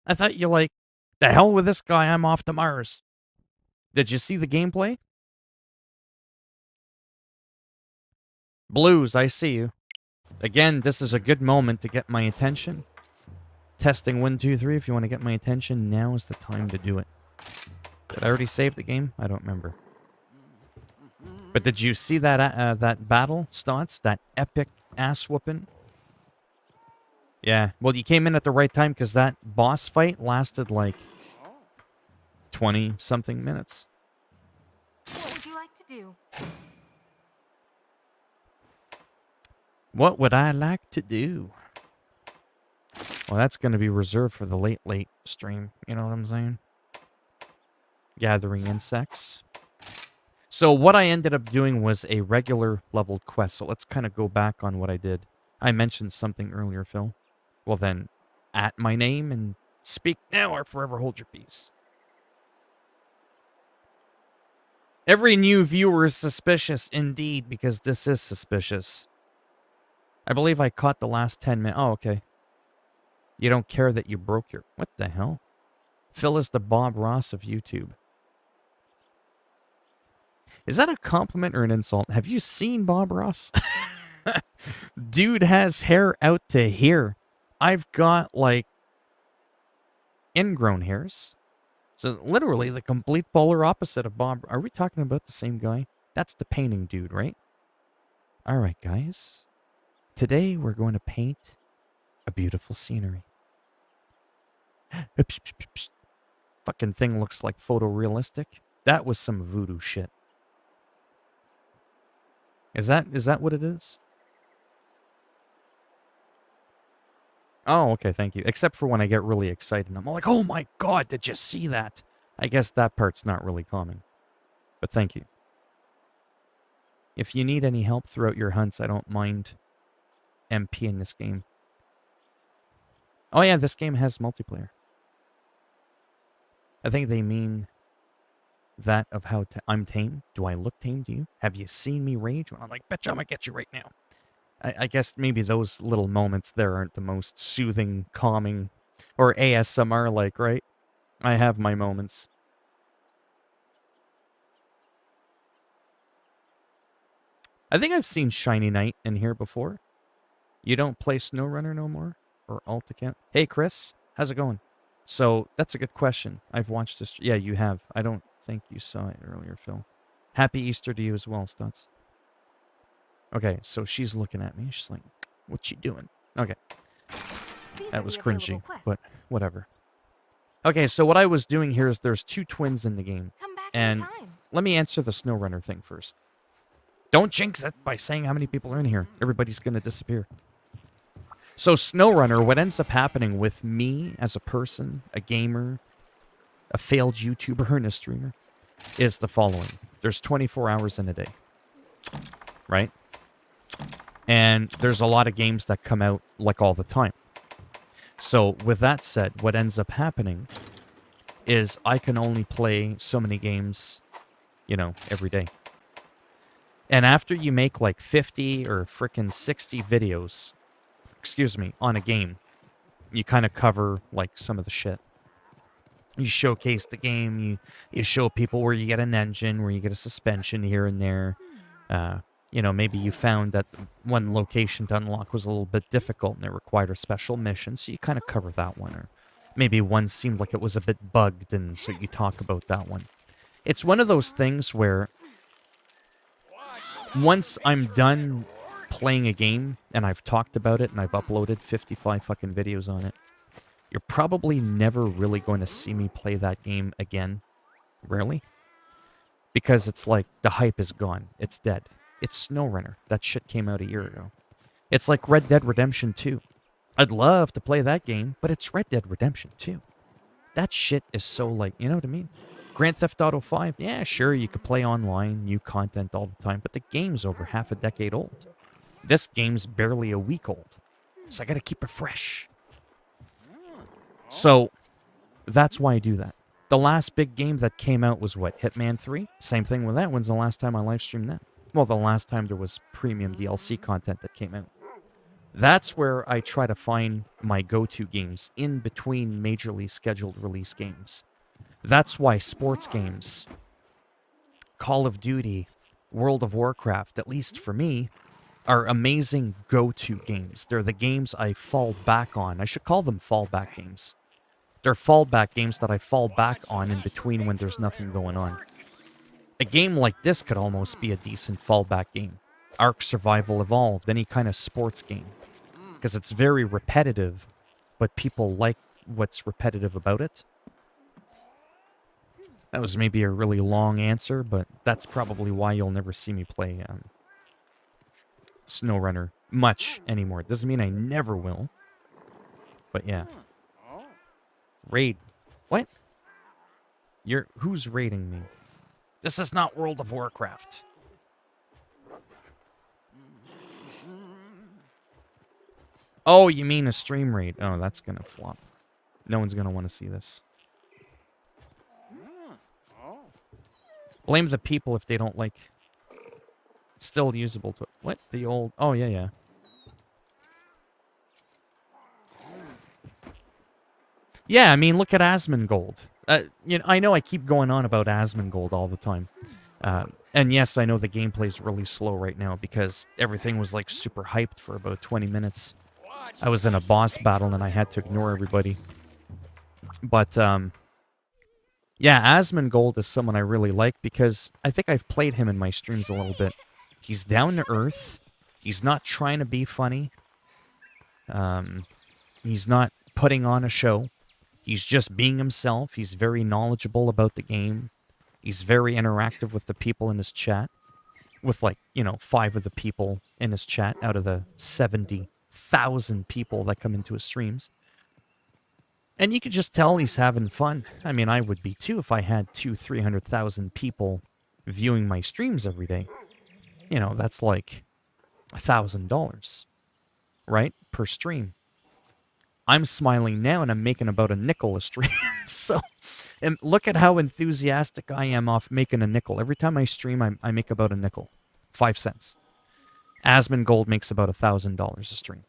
I thought you like, the hell with this guy, I'm off to Mars. Did you see the gameplay? Blues, I see you. Again, this is a good moment to get my attention. Testing 1, 2, 3. If you want to get my attention, now is the time to do it. Did I already save the game? I don't remember. But did you see that that battle, Stotts? That epic ass whooping? Yeah, well, you came in at the right time because that boss fight lasted like 20-something minutes. What would you like to do? What would I like to do? Well, that's going to be reserved for the late stream. You know what I'm saying? Gathering insects. So what I ended up doing was a regular leveled quest. So let's kind of go back on what I did. I mentioned something earlier, Phil. Well then, at my name and speak now or forever hold your peace. Every new viewer is suspicious indeed, because this is suspicious. I believe I caught the last 10 minutes. Oh, okay. You don't care that you broke your... What the hell? Phil is the Bob Ross of YouTube. Is that a compliment or an insult? Have you seen Bob Ross? Dude has hair out to here. I've got, like, ingrown hairs. So literally the complete polar opposite of Bob. Are we talking about the same guy? That's the painting dude, right? All right, guys. Today we're going to paint a beautiful scenery. Fucking thing looks like photorealistic. That was some voodoo shit. Is that what it is? Oh, okay, thank you. Except for when I get really excited. I'm like, oh my god, did you see that? I guess that part's not really common. But thank you. If you need any help throughout your hunts, I don't mind MP in this game. Oh yeah, this game has multiplayer. I think they mean that of how I'm tame. Do I look tame to you? Have you seen me rage? When I'm like, bitch, I'm gonna get you right now. I guess maybe those little moments there aren't the most soothing, calming, or ASMR-like, right? I have my moments. I think I've seen Shiny Knight in here before. You don't play SnowRunner no more? Or alt account? Hey, Chris. How's it going? So, that's a good question. I've watched this. Yeah, you have. I don't think you saw it earlier, Phil. Happy Easter to you as well, Stutz. Okay, so she's looking at me. She's like, what you doing? Okay. That was cringy, but whatever. Okay, so what I was doing here is there's two twins in the game. And let me answer the SnowRunner thing first. Don't jinx it by saying how many people are in here. Everybody's going to disappear. So SnowRunner, what ends up happening with me as a person, a gamer, a failed YouTuber, and a streamer, is the following. There's 24 hours in a day. Right? And there's a lot of games that come out like all the time. So with that said, what ends up happening is I can only play so many games, you know, every day. And after you make like 50 or frickin' 60 videos, excuse me, on a game, you kind of cover like some of the shit. You showcase the game, you show people where you get an engine, where you get a suspension here and there. You know, maybe you found that one location to unlock was a little bit difficult and it required a special mission, so you kind of cover that one. Or maybe one seemed like it was a bit bugged, and so you talk about that one. It's one of those things where once I'm done playing a game and I've talked about it and I've uploaded 55 fucking videos on it, you're probably never really going to see me play that game again. Rarely. Because it's like the hype is gone. It's dead. It's SnowRunner. That shit came out a year ago. It's like Red Dead Redemption 2. I'd love to play that game, but it's Red Dead Redemption 2. That shit is so like, you know what I mean? Grand Theft Auto 5, yeah, sure, you could play online, new content all the time, but the game's over half a decade old. This game's barely a week old. So I gotta keep it fresh. So, that's why I do that. The last big game that came out was what? Hitman 3? Same thing with that. When's the last time I live streamed that? Well, the last time there was premium DLC content that came out. That's where I try to find my go-to games in between majorly scheduled release games. That's why sports games, Call of Duty, World of Warcraft, at least for me, are amazing go-to games. They're the games I fall back on. I should call them fallback games. They're fallback games that I fall back on in between when there's nothing going on. A game like this could almost be a decent fallback game. Ark Survival Evolved, any kind of sports game. because it's very repetitive, but people like what's repetitive about it. That was maybe a really long answer, but that's probably why you'll never see me play SnowRunner much anymore. It doesn't mean I never will, but yeah. Raid. What? Who's raiding me? This is not World of Warcraft. Oh, you mean a stream raid? Oh, that's gonna flop. No one's gonna want to see this. Blame the people if they don't like... Still usable to... What? The old... Oh, yeah, yeah. Yeah, I mean, look at Asmongold. I know I keep going on about Asmongold all the time. And yes, I know the gameplay's really slow right now because everything was, like, super hyped for about 20 minutes. I was in a boss battle and I had to ignore everybody. But, yeah, Asmongold is someone I really like because I think I've played him in my streams a little bit. He's down to earth. He's not trying to be funny. He's not putting on a show. He's just being himself. He's very knowledgeable about the game. He's very interactive with the people in his chat. With, like, 5 of the people in his chat out of the 70,000 people that come into his streams. And you could just tell he's having fun. I mean, I would be too if I had 200,000-300,000 people viewing my streams every day. That's like $1,000, right? Per stream. I'm smiling now and I'm making about a nickel a stream. So, and look at how enthusiastic I am off making a nickel. Every time I stream, I make about a nickel. 5 cents. Asmongold makes about $1,000 a stream.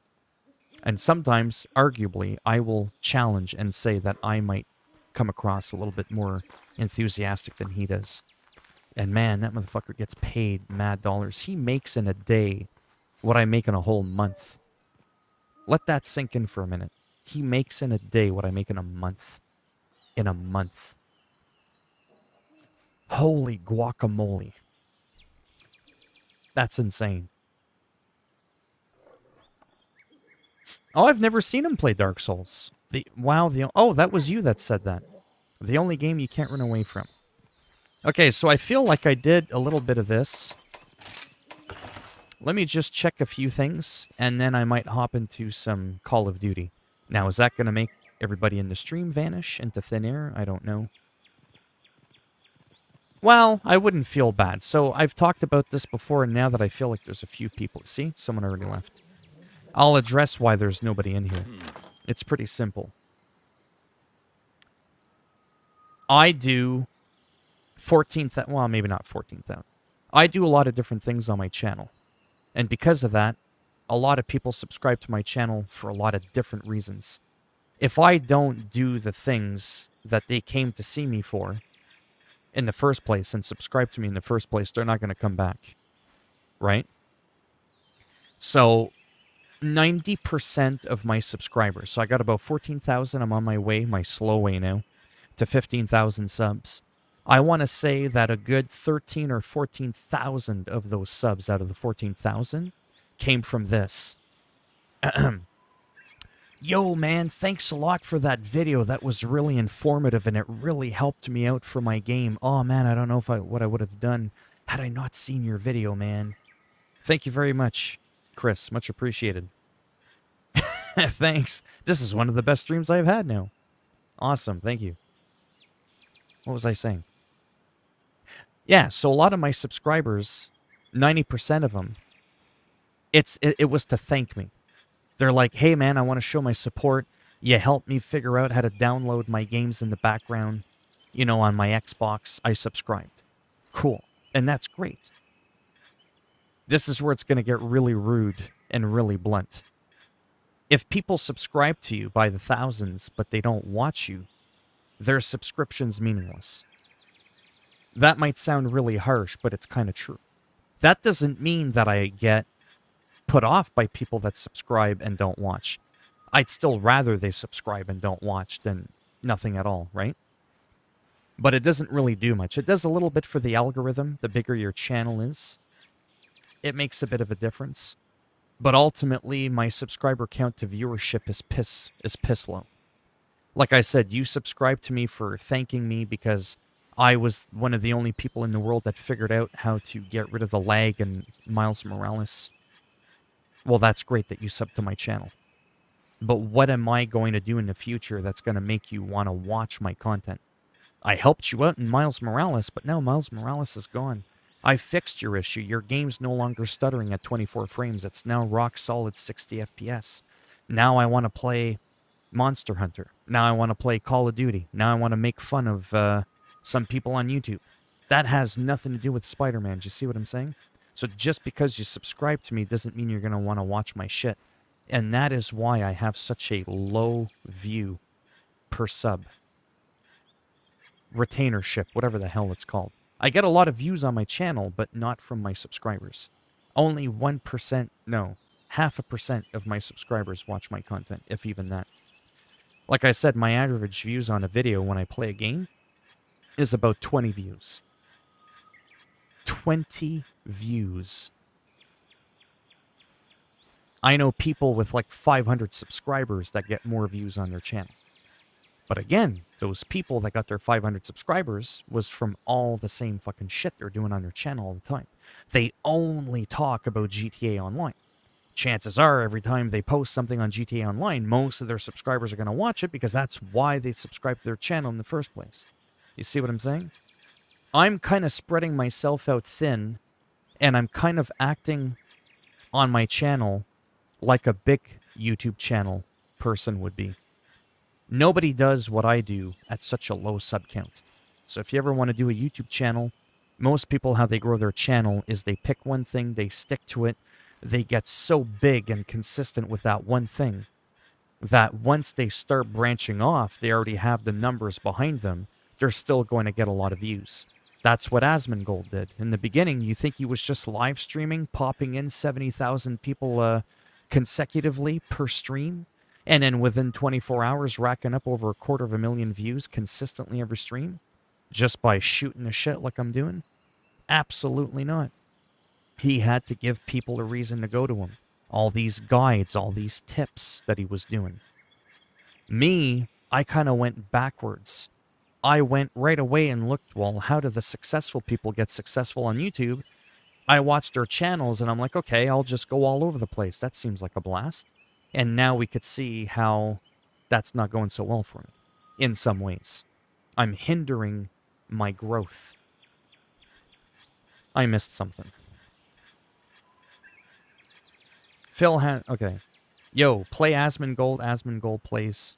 And sometimes, arguably, I will challenge and say that I might come across a little bit more enthusiastic than he does. And man, that motherfucker gets paid mad dollars. He makes in a day what I make in a whole month. Let that sink in for a minute. He makes in a day what I make in a month. In a month. Holy guacamole. That's insane. Oh, I've never seen him play Dark Souls. Oh, that was you that said that. The only game you can't run away from. Okay, so I feel like I did a little bit of this. Let me just check a few things, and then I might hop into some Call of Duty. Now, is that going to make everybody in the stream vanish into thin air? I don't know. Well, I wouldn't feel bad. So I've talked about this before, and now that I feel like there's a few people... See? Someone already left. I'll address why there's nobody in here. It's pretty simple. I do 14,000... Well, maybe not 14,000. I do a lot of different things on my channel. And because of that, a lot of people subscribe to my channel for a lot of different reasons. If I don't do the things that they came to see me for in the first place and subscribe to me in the first place, they're not going to come back. Right? So 90% of my subscribers, so I got about 14,000, I'm on my way, my slow way now, to 15,000 subs. I want to say that a good 13 or 14,000 of those subs out of the 14,000 came from this. Yo, man, thanks a lot for that video. That was really informative, and it really helped me out for my game. Oh, man, I don't know what I would have done had I not seen your video, man. Thank you very much, Chris. Much appreciated. Thanks. This is one of the best streams I've had now. Awesome. Thank you. What was I saying? Yeah, so a lot of my subscribers, 90% of them, it was to thank me. They're like, hey, man, I want to show my support. You helped me figure out how to download my games in the background, on my Xbox. I subscribed. Cool. And that's great. This is where it's going to get really rude and really blunt. If people subscribe to you by the thousands, but they don't watch you, their subscription's meaningless. That might sound really harsh, but it's kind of true. That doesn't mean that I get put off by people that subscribe and don't watch. I'd still rather they subscribe and don't watch than nothing at all, right? But it doesn't really do much. It does a little bit for the algorithm. The bigger your channel is, it makes a bit of a difference. But ultimately, my subscriber count to viewership is piss low. Like I said, you subscribed to me for thanking me because I was one of the only people in the world that figured out how to get rid of the lag in Miles Morales. Well, that's great that you sub to my channel. But what am I going to do in the future that's going to make you want to watch my content? I helped you out in Miles Morales, but now Miles Morales is gone. I fixed your issue. Your game's no longer stuttering at 24 frames. It's now rock solid 60 FPS. Now I want to play Monster Hunter. Now I want to play Call of Duty. Now I want to make fun of some people on YouTube. That has nothing to do with Spider-Man. Do you see what I'm saying? So just because you subscribe to me doesn't mean you're going to want to watch my shit. And that is why I have such a low view per sub. Retainership, whatever the hell it's called. I get a lot of views on my channel, but not from my subscribers. Only 1%, no, 0.5% of my subscribers watch my content, if even that. Like I said, my average views on a video when I play a game is about 20 views. 20 views. I know people with like 500 subscribers that get more views on their channel. But again, those people that got their 500 subscribers was from all the same fucking shit they're doing on their channel all the time. They only talk about GTA Online. Chances are, every time they post something on GTA Online, most of their subscribers are going to watch it because that's why they subscribe to their channel in the first place. You see what I'm saying? I'm kind of spreading myself out thin, and I'm kind of acting on my channel like a big YouTube channel person would be. Nobody does what I do at such a low sub count. So if you ever want to do a YouTube channel, most people, how they grow their channel is they pick one thing, they stick to it, they get so big and consistent with that one thing that once they start branching off, they already have the numbers behind them, they're still going to get a lot of views. That's what Asmongold did. In the beginning, you think he was just live streaming, popping in 70,000 people consecutively per stream, and then within 24 hours racking up over 250,000 views consistently every stream? Just by shooting the shit like I'm doing? Absolutely not. He had to give people a reason to go to him. All these guides, all these tips that he was doing. Me, I kind of went backwards. I went right away and looked, well, how do the successful people get successful on YouTube? I watched their channels and I'm like, okay, I'll just go all over the place. That seems like a blast. And now we could see how that's not going so well for me in some ways. I'm hindering my growth. I missed something. Okay. Yo, play Asmongold. Asmongold plays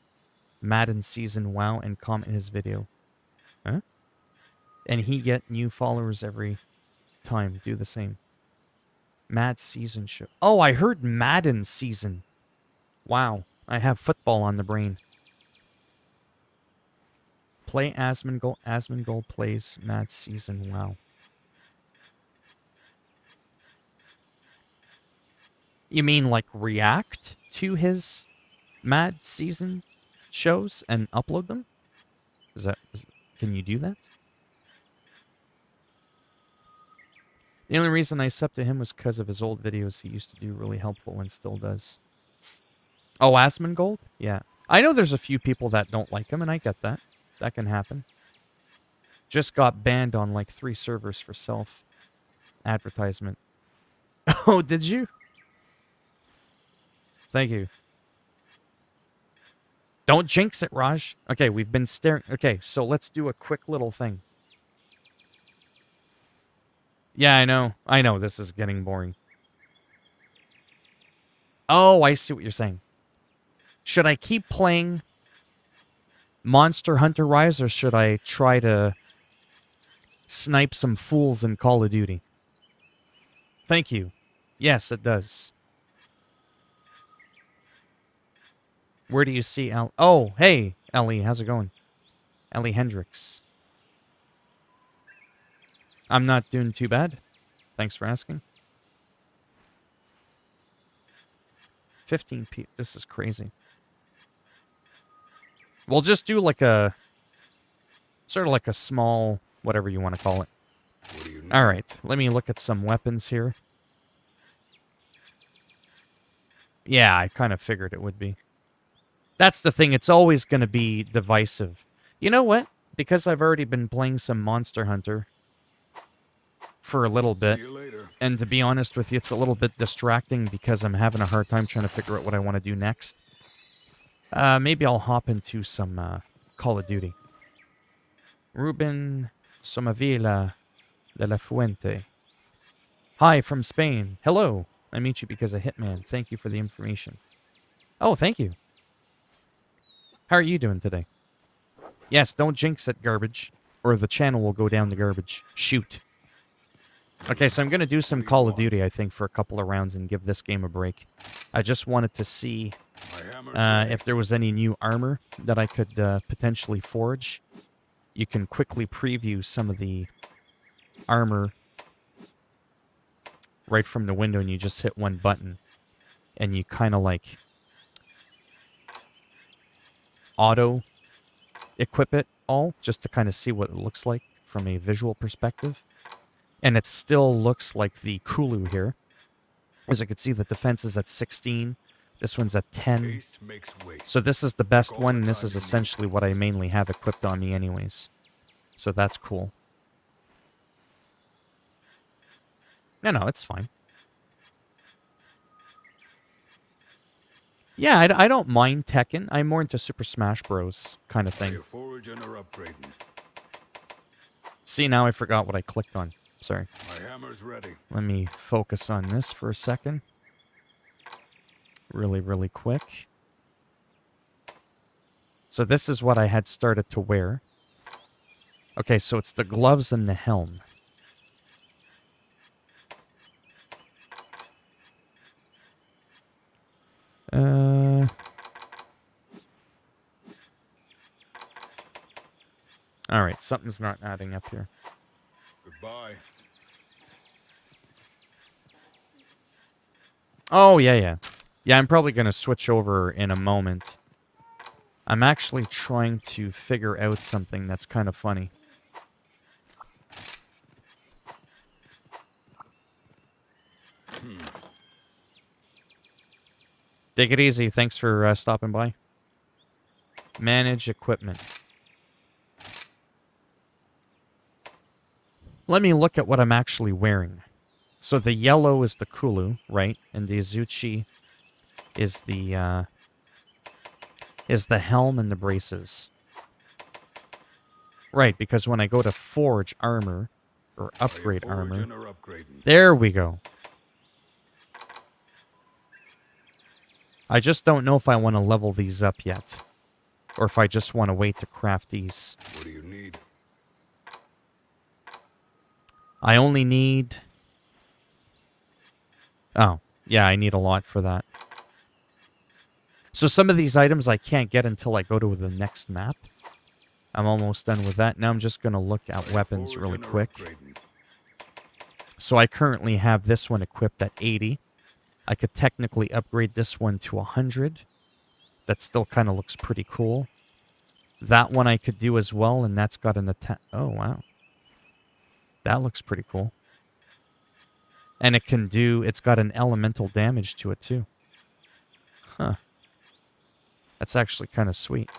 Madden Season WoW and comment his video. Huh? And he get new followers every time. Do the same. Mad Season show. Oh, I heard Madden Season. Wow. I have football on the brain. Play Asmongold. Asmongold plays Mad Season WoW. You mean like react to his Mad Season shows and upload them? Can you do that? The only reason I subbed to him was because of his old videos he used to do really helpful and still does. Oh, Asmongold? Yeah. I know there's a few people that don't like him, and I get that. That can happen. Just got banned on like 3 servers for self-advertisement. Oh, did you? Thank you. Don't jinx it, Raj. Okay, we've been staring. Okay, so let's do a quick little thing. Yeah, I know. I know, this is getting boring. Oh, I see what you're saying. Should I keep playing Monster Hunter Rise, or should I try to snipe some fools in Call of Duty? Thank you. Yes, it does. Where do you see El? Oh, hey, Ellie. How's it going? Ellie Hendricks. I'm not doing too bad. Thanks for asking. 15 people. This is crazy. We'll just do like a... sort of like a small... whatever you want to call it. Alright, let me look at some weapons here. Yeah, I kind of figured it would be. That's the thing. It's always going to be divisive. You know what? Because I've already been playing some Monster Hunter for a little See bit, you later. and to be honest with you, it's a little bit distracting because I'm having a hard time trying to figure out what I want to do next. Maybe I'll hop into some Call of Duty. Ruben Somavila de la Fuente. Hi from Spain. Hello. I meet you because of Hitman. Thank you for the information. Oh, thank you. How are you doing today? Yes, don't jinx it, garbage, or the channel will go down the garbage. Shoot. Okay, so I'm going to do some Call of Duty, I think, for a couple of rounds and give this game a break. I just wanted to see if there was any new armor that I could potentially forge. You can quickly preview some of the armor right from the window, and you just hit one button, and you kind of like auto equip it all just to kind of see what it looks like from a visual perspective. And it still looks like the Kulu here. As you can see, the defense is at 16. This one's at 10. So this is the best one, and this is essentially what I mainly have equipped on me anyways. So that's cool. No, it's fine. Yeah, I don't mind Tekken. I'm more into Super Smash Bros. Kind of thing. See, now I forgot what I clicked on. Sorry. My hammer's ready. Let me focus on this for a second. Really, really quick. So this is what I had started to wear. Okay, so it's the gloves and the helm. Alright, something's not adding up here. Goodbye. Oh, yeah. Yeah, I'm probably going to switch over in a moment. I'm actually trying to figure out something that's kind of funny. Take it easy. Thanks for stopping by. Manage equipment. Let me look at what I'm actually wearing. So the yellow is the Kulu, right? And the Azuchi is the helm and the braces. Right, because when I go to forge armor, or upgrade armor, there we go. I just don't know if I want to level these up yet. Or if I just want to wait to craft these. What do you need? I only need... Oh, yeah, I need a lot for that. So some of these items I can't get until I go to the next map. I'm almost done with that. Now I'm just going to look at weapons really quick. So I currently have this one equipped at 80. I could technically upgrade this one to 100. That still kind of looks pretty cool. That one I could do as well, and that's got an attack. Oh, wow. That looks pretty cool. And it's got an elemental damage to it too. Huh. That's actually kind of sweet.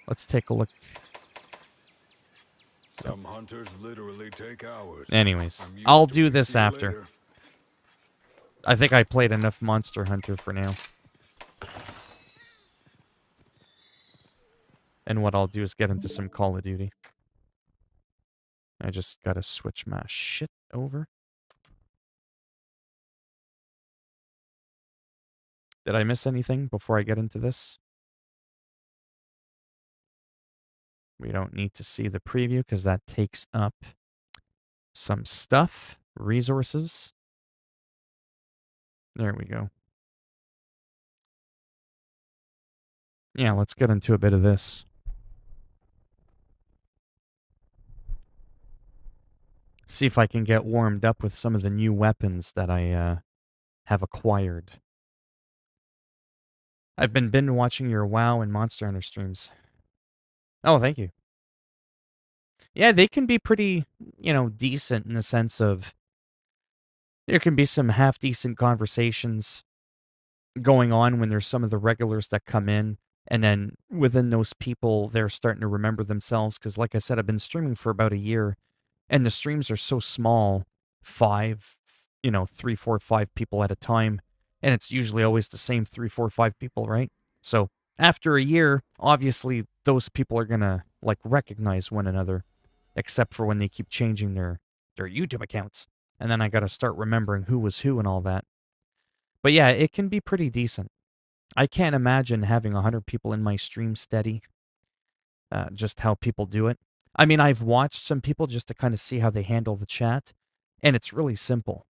Let's take a look. Some hunters literally take hours. Anyways, I'll do this after. I think I played enough Monster Hunter for now. And what I'll do is get into some Call of Duty. I just gotta switch my shit over. Did I miss anything before I get into this? We don't need to see the preview because that takes up some stuff, resources. There we go. Yeah, let's get into a bit of this. See if I can get warmed up with some of the new weapons that I have acquired. I've been binge watching your WoW and Monster Hunter streams. Oh, thank you. Yeah, they can be pretty, decent in the sense of there can be some half-decent conversations. going on when there's some of the regulars that come in, and then within those people, they're starting to remember themselves. Because, like I said, I've been streaming for about a year, and the streams are so small, five, 3, 4, 5 people at a time, and it's usually always the same 3, 4, 5 people, right? So after a year, obviously those people are gonna like recognize one another, except for when they keep changing their YouTube accounts, and then I got to start remembering who was who and all that. But yeah, it can be pretty decent. I can't imagine having 100 people in my stream steady. Just how people do it. I mean, I've watched some people just to kind of see how they handle the chat, and it's really simple.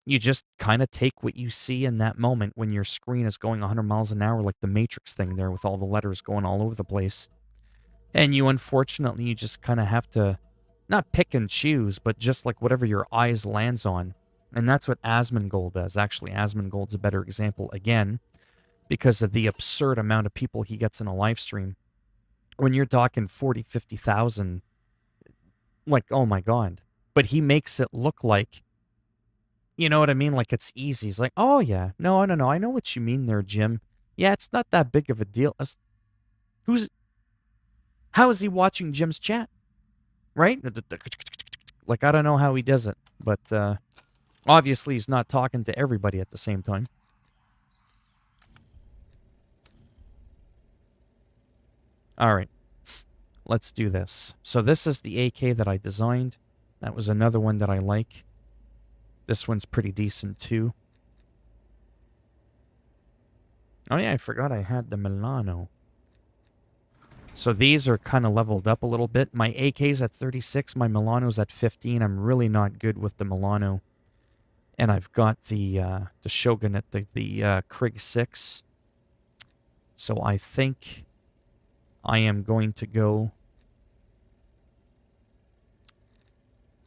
You just kind of take what you see in that moment when your screen is going 100 miles an hour, like the Matrix thing there with all the letters going all over the place. And you just kind of have to not pick and choose, but just like whatever your eyes lands on. And that's what Asmongold does. Actually, Asmongold's a better example again because of the absurd amount of people he gets in a live stream. When you're talking 40, 50,000, like, oh my God. But he makes it look like, you know what I mean? Like it's easy. He's like, oh yeah, no, I know what you mean there, Jim. Yeah, it's not that big of a deal. How is he watching Jim's chat? Right? Like, I don't know how he does it, but obviously he's not talking to everybody at the same time. All right, let's do this. So this is the AK that I designed. That was another one that I like. This one's pretty decent too. Oh yeah, I forgot I had the Milano. So these are kind of leveled up a little bit. My AK's at 36, my Milano's at 15. I'm really not good with the Milano. And I've got the Shogunate, the Krig 6. So I think I am going to go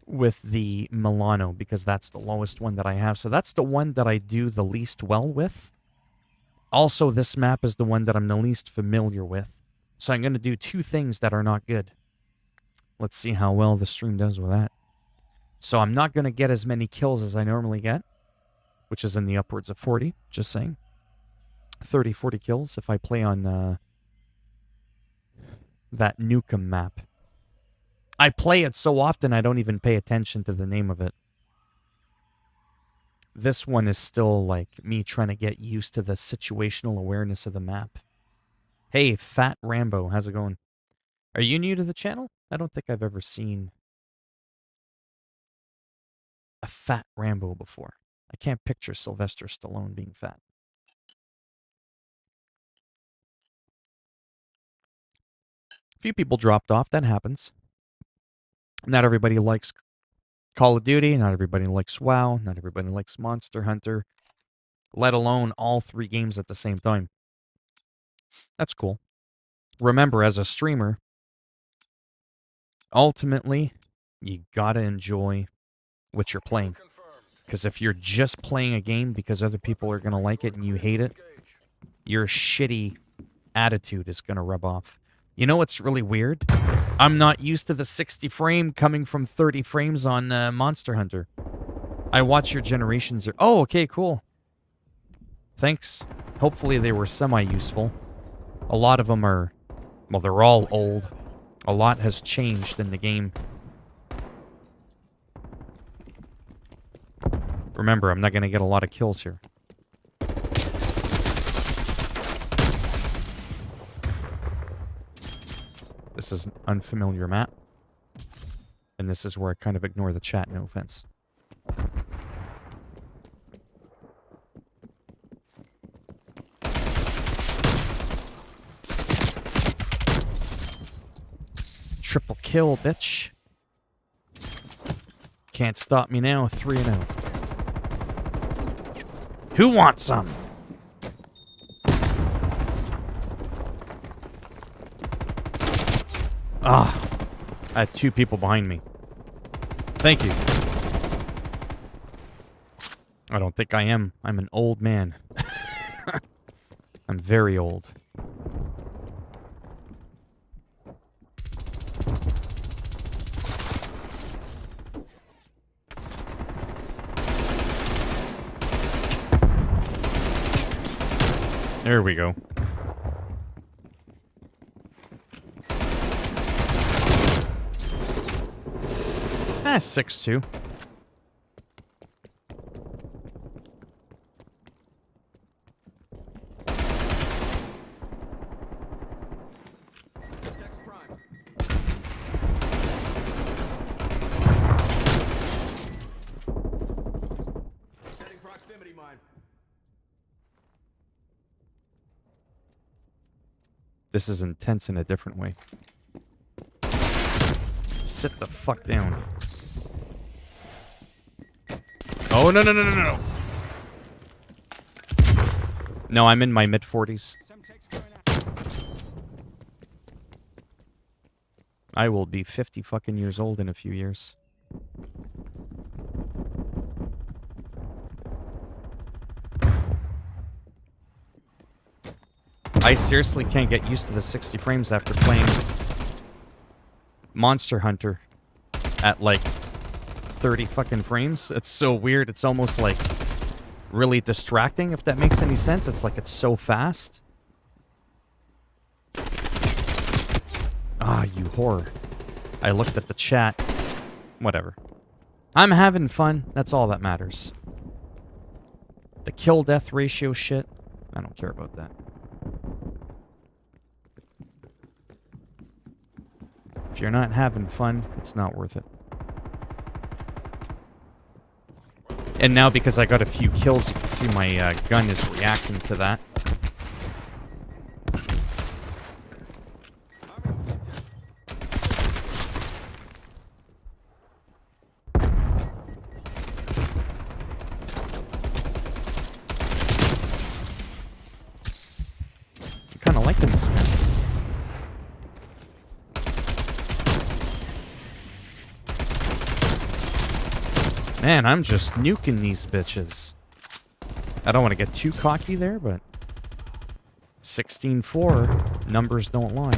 with the Milano because that's the lowest one that I have. So that's the one that I do the least well with. Also, this map is the one that I'm the least familiar with. So I'm going to do two things that are not good. Let's see how well the stream does with that. So I'm not going to get as many kills as I normally get, which is in the upwards of 40, just saying. 30, 40 kills if I play on that Nukem map. I play it so often I don't even pay attention to the name of it. This one is still like me trying to get used to the situational awareness of the map. Hey, Fat Rambo, how's it going? Are you new to the channel? I don't think I've ever seen a Fat Rambo before. I can't picture Sylvester Stallone being fat. A few people dropped off, that happens. Not everybody likes Call of Duty, not everybody likes WoW, not everybody likes Monster Hunter, let alone all three games at the same time. That's cool. Remember, as a streamer, ultimately, you gotta enjoy what you're playing. Because if you're just playing a game because other people are gonna like it and you hate it, your shitty attitude is gonna rub off. You know what's really weird? I'm not used to the 60 frame coming from 30 frames on Monster Hunter. I watch your generations. Oh, okay, cool. Thanks. Hopefully they were semi-useful. A lot of them are... Well, they're all old. A lot has changed in the game. Remember, I'm not going to get a lot of kills here. This is an unfamiliar map. And this is where I kind of ignore the chat, no offense. Triple kill, bitch. Can't stop me now, 3-0. Who wants some? Ah, I had two people behind me. Thank you. I don't think I am. I'm an old man. I'm very old. There we go. Ah, 6-2. Text prime. Setting proximity mine. This is intense in a different way. Sit the fuck down. Oh, no, no, no, no, no, no. No, I'm in my mid-40s. I will be 50 fucking years old in a few years. I seriously can't get used to the 60 frames after playing Monster Hunter at like 30 fucking frames. It's so weird. It's almost like really distracting, if that makes any sense. It's like it's so fast. Ah, you whore. I looked at the chat. Whatever. I'm having fun. That's all that matters. The kill-death ratio shit, I don't care about that. If you're not having fun, it's not worth it. And now, because I got a few kills, you can see my gun is reacting to that. I'm kind of liking this gun. Man, I'm just nuking these bitches. I don't want to get too cocky there, but 16-4, numbers don't lie.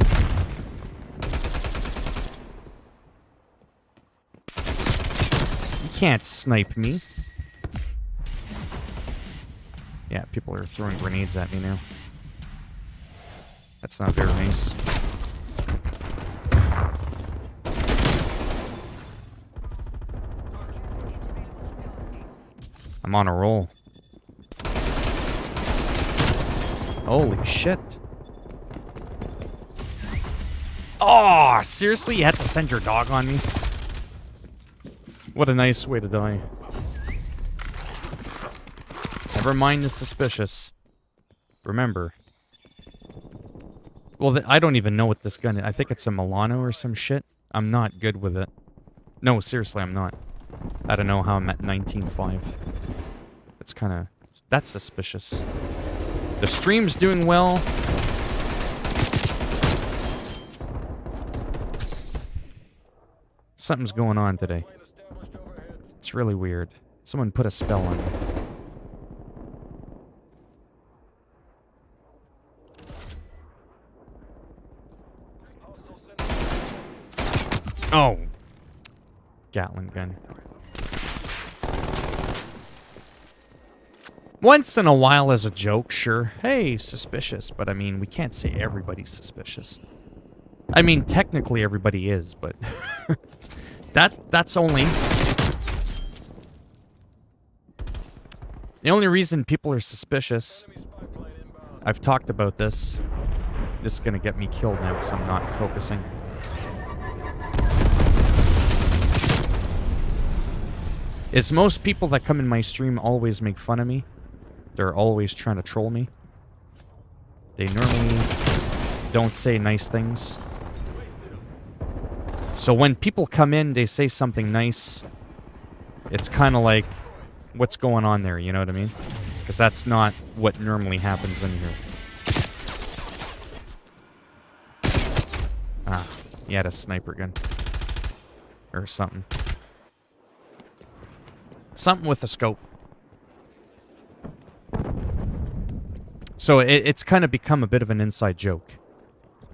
You can't snipe me. Yeah, people are throwing grenades at me now. That's not very nice. I'm on a roll. Holy shit. Oh, seriously? You had to send your dog on me? What a nice way to die. Never mind the suspicious. Remember. Well, I don't even know what this gun is. I think it's a Milano or some shit. I'm not good with it. No, seriously, I'm not. I don't know how I'm at 19.5. It's kind of... That's suspicious. The stream's doing well. Something's going on today. It's really weird. Someone put a spell on me. Oh! Gatling gun. Once in a while as a joke, sure. Hey, suspicious. But I mean, we can't say everybody's suspicious. I mean, technically everybody is, but... that's only... The only reason people are suspicious... I've talked about this. This is gonna get me killed now because I'm not focusing. Is most people that come in my stream always make fun of me. They're always trying to troll me. They normally don't say nice things. So when people come in, they say something nice. It's kind of like, what's going on there, you know what I mean? Because that's not what normally happens in here. Ah, he had a sniper gun. Or something. Something with a scope. So it's kind of become a bit of an inside joke.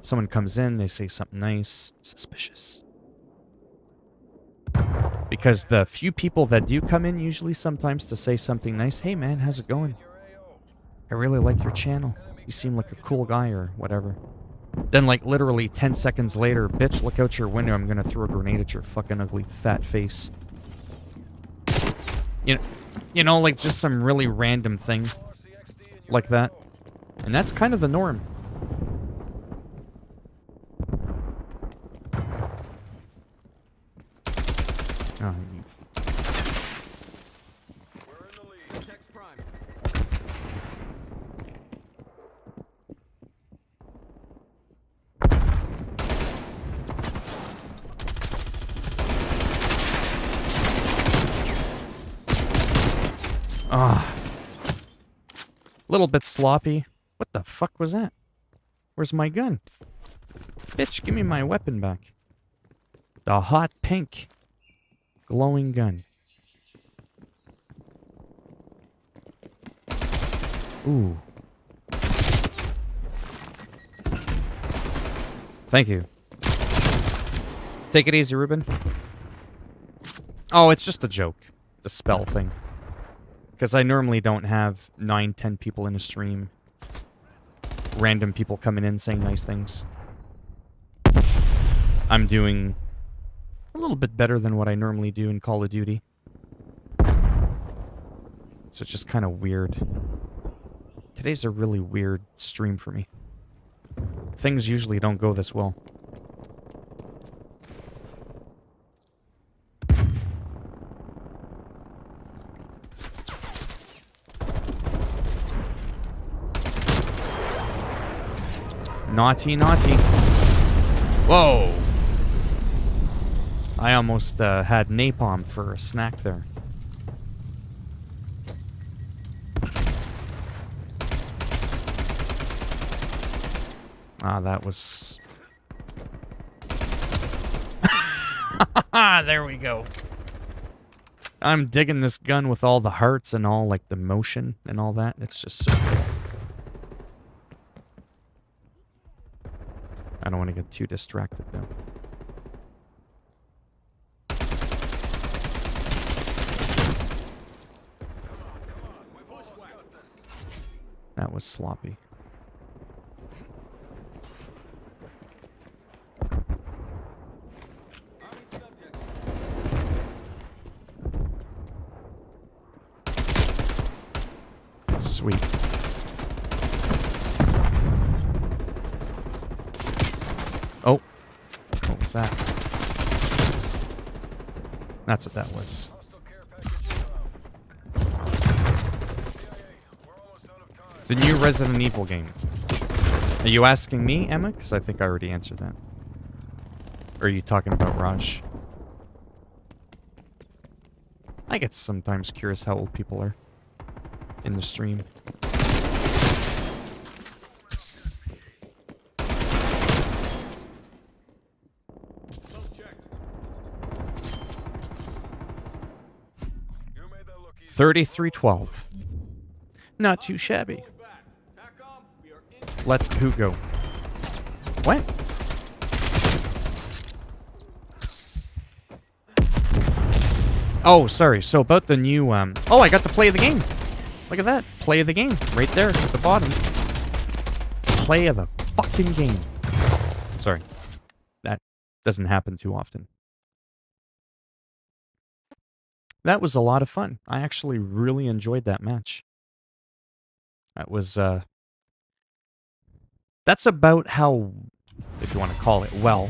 Someone comes in, they say something nice, suspicious. Because the few people that do come in usually sometimes to say something nice, hey man, how's it going? I really like your channel. You seem like a cool guy or whatever. Then, like, literally 10 seconds later, bitch, look out your window. I'm gonna throw a grenade at your fucking ugly fat face. You know, like, just some really random thing like that. And that's kind of the norm. Oh, you... We're in the lead. Text prime. Ah. Little bit sloppy. What the fuck was that? Where's my gun? Bitch, give me my weapon back. The hot pink glowing gun. Ooh. Thank you. Take it easy, Ruben. Oh, it's just a joke. The spell thing. Because I normally don't have 9, 10 people in a stream. Random people coming in saying nice things. I'm doing a little bit better than what I normally do in Call of Duty. So it's just kind of weird. Today's a really weird stream for me. Things usually don't go this well. Naughty, naughty. Whoa! I almost had napalm for a snack there. Ah, that was... There we go. I'm digging this gun with all the hearts and all, like, the motion and all that. It's just so cool. I don't want to get too distracted, though. That was sloppy. Sweet. Oh. What was that? That's what that was. The new Resident Evil game. Are you asking me, Emma? Because I think I already answered that. Or are you talking about Raj? I get sometimes curious how old people are in the stream. $33.12. Not too shabby. Let who go? What? Oh, sorry. So about the new oh, I got to play the game. Look at that. Play the game. Right there at the bottom. Play of the fucking game. Sorry. That doesn't happen too often. That was a lot of fun. I actually really enjoyed that match. That was, that's about how, if you want to call it well,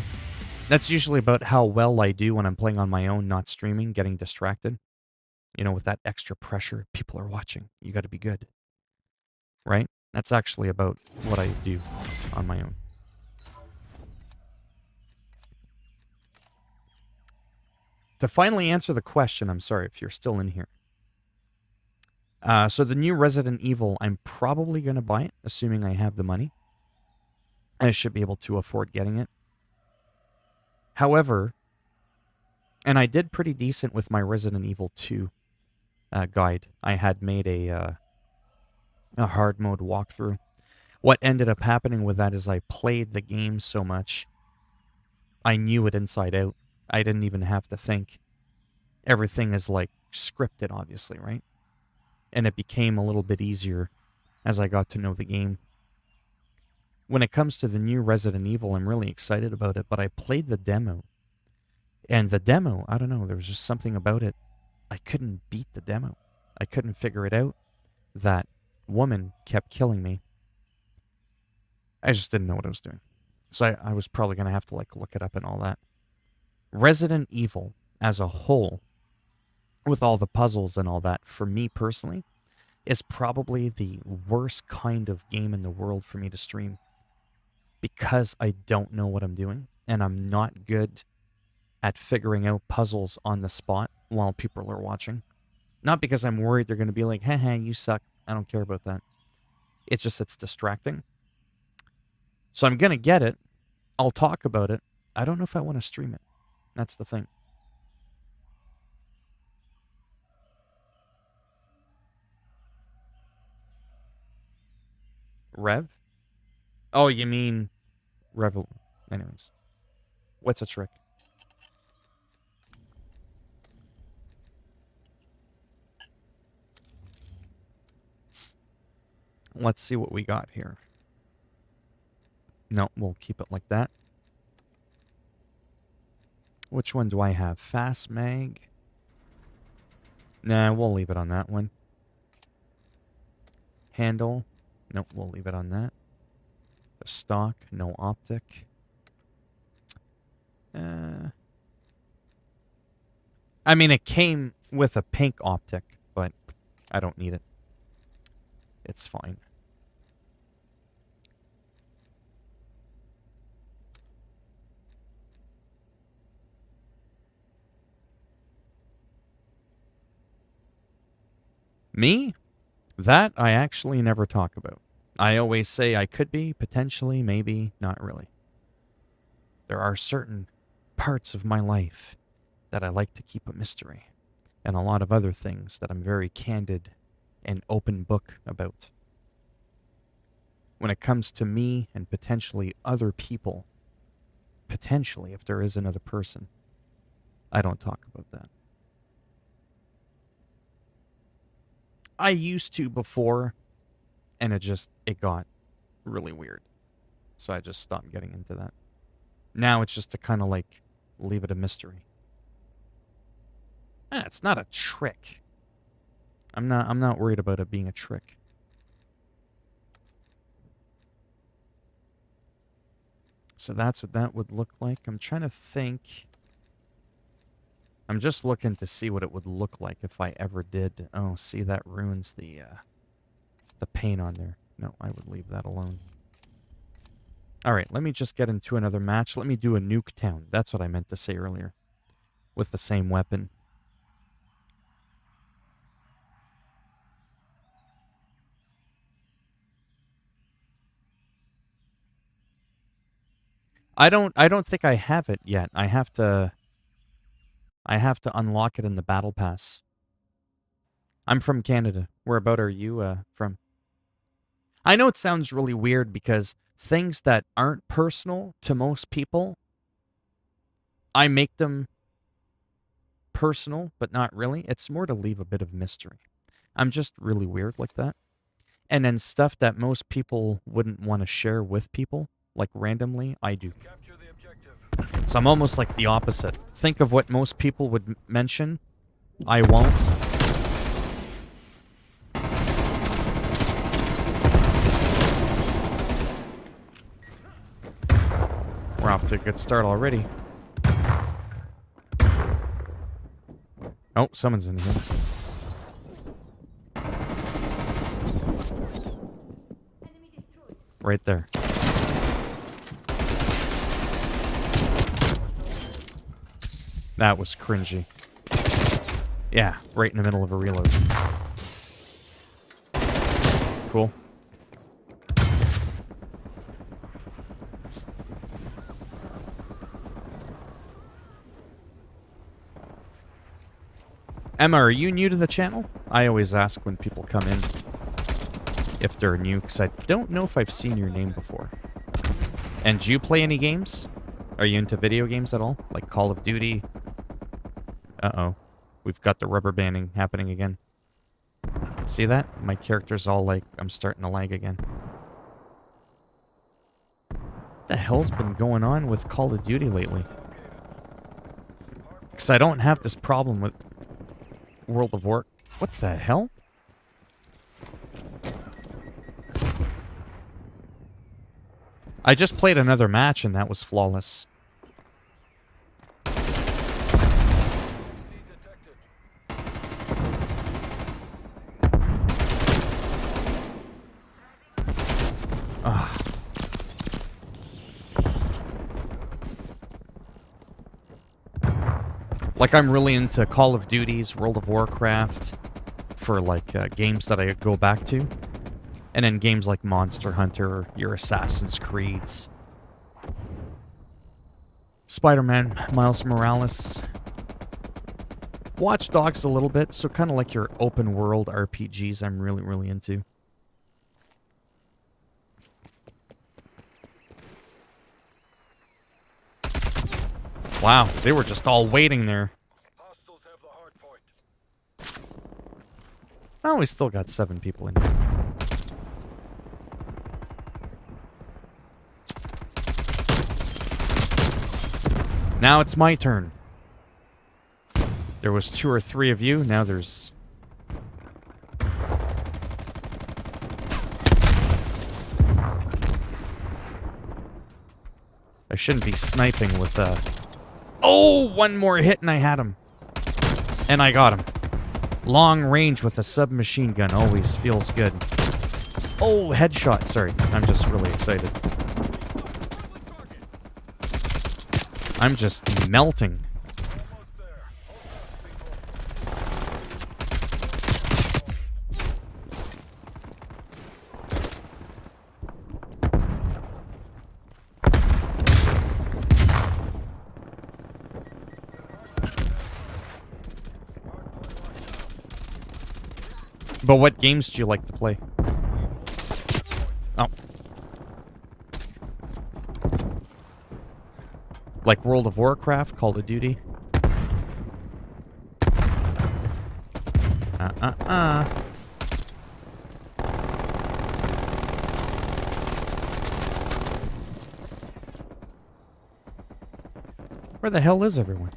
that's usually about how well I do when I'm playing on my own, not streaming, getting distracted. You know, with that extra pressure, people are watching. You got to be good. Right? That's actually about what I do on my own. To finally answer the question, I'm sorry if you're still in here. So the new Resident Evil, I'm probably going to buy it, assuming I have the money. I should be able to afford getting it. However, and I did pretty decent with my Resident Evil 2 guide. I had made a hard mode walkthrough. What ended up happening with that is I played the game so much, I knew it inside out. I didn't even have to think. Everything is like scripted, obviously, right? And it became a little bit easier as I got to know the game. when it comes to the new Resident Evil, I'm really excited about it, but I played the demo. And the demo, I don't know, there was just something about it. I couldn't beat the demo. I couldn't figure it out. That woman kept killing me. I just didn't know what I was doing. So I was probably going to have to like look it up and all that. Resident Evil as a whole, with all the puzzles and all that, for me personally, is probably the worst kind of game in the world for me to stream. Because I don't know what I'm doing, and I'm not good at figuring out puzzles on the spot while people are watching. Not because I'm worried they're going to be like, haha, you suck. I don't care about that. It's just, it's distracting. So I'm going to get it. I'll talk about it. I don't know if I want to stream it. That's the thing. Rev? Oh, you mean Revel. Anyways. What's a trick? Let's see what we got here. No, we'll keep it like that. Which one do I have? Fast mag? Nah, we'll leave it on that one. Handle? Nope, we'll leave it on that. The stock, no optic. I mean, it came with a pink optic, but I don't need it. It's fine. Me? That I actually never talk about. I always say I could be, potentially, maybe, not really. There are certain parts of my life that I like to keep a mystery, and a lot of other things that I'm very candid and open book about. When it comes to me and potentially other people, potentially if there is another person, I don't talk about that. I used to before, and it got really weird. So I just stopped getting into that. Now it's just to kind of like leave it a mystery. It's not a trick. I'm not worried about it being a trick. So that's what that would look like. I'm trying to think. I'm just looking to see what it would look like if I ever did. Oh, see, that ruins the paint on there. No, I would leave that alone. All right, let me just get into another match. Let me do a nuke town. That's what I meant to say earlier. With the same weapon. I don't think I have it yet. I have to unlock it in the battle pass. I'm from Canada. Whereabout are you from? I know it sounds really weird because things that aren't personal to most people, I make them personal, but not really. It's more to leave a bit of mystery. I'm just really weird like that. And then stuff that most people wouldn't want to share with people, like randomly, I do. Capture the objective. So I'm almost like the opposite. Think of what most people would mention. I won't. We're off to a good start already. Oh, someone's in here. Right there. That was cringy. Yeah, right in the middle of a reload. Cool. Emma, are you new to the channel? I always ask when people come in if they're new, because I don't know if I've seen your name before. And do you play any games? Are you into video games at all? Like Call of Duty? Uh-oh. We've got the rubber banding happening again. See that? My character's all like, I'm starting to lag again. the hell's been going on with Call of Duty lately? Because I don't have this problem with World of War. What the hell? I just played another match and that was flawless. Ugh. Like, I'm really into Call of Duties, World of Warcraft, for, like, games that I go back to. And then games like Monster Hunter, or your Assassin's Creeds. Spider-Man, Miles Morales. Watch Dogs a little bit, so kind of like your open-world RPGs I'm really, really into. Wow, they were just all waiting there. Hostiles have the hard point. Oh, we still got 7 people in here. Now it's my turn. There was 2 or 3 of you, now there's... I shouldn't be sniping with, Oh, one more hit and I had him. And I got him. Long range with a submachine gun always feels good. Oh, headshot. Sorry, I'm just really excited. I'm just melting. Almost there. But what games do you like to play? Oh. Like World of Warcraft, Call of Duty? Where the hell is everyone?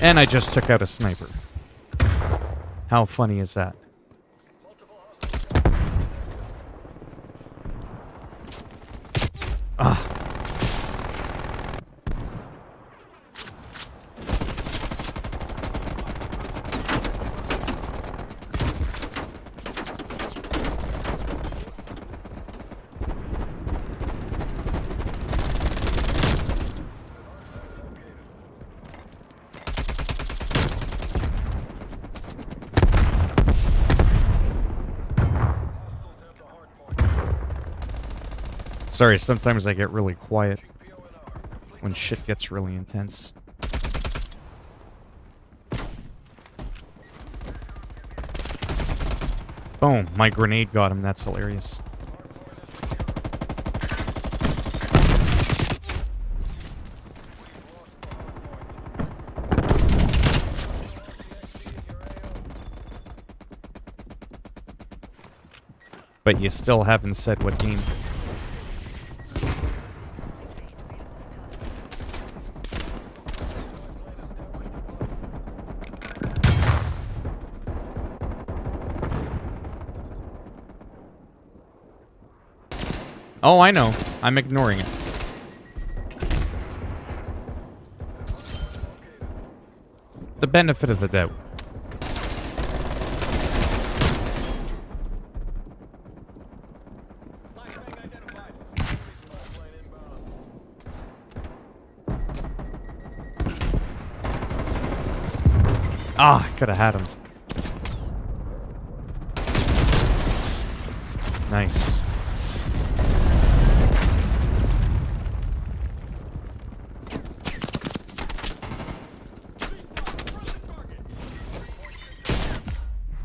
And I just took out a sniper. How funny is that? Ah. Sorry, sometimes I get really quiet when shit gets really intense. Boom, my grenade got him, that's hilarious. But you still haven't said what game. Oh, I know. I'm ignoring it. The benefit of the doubt. Ah, I could have had him. Nice.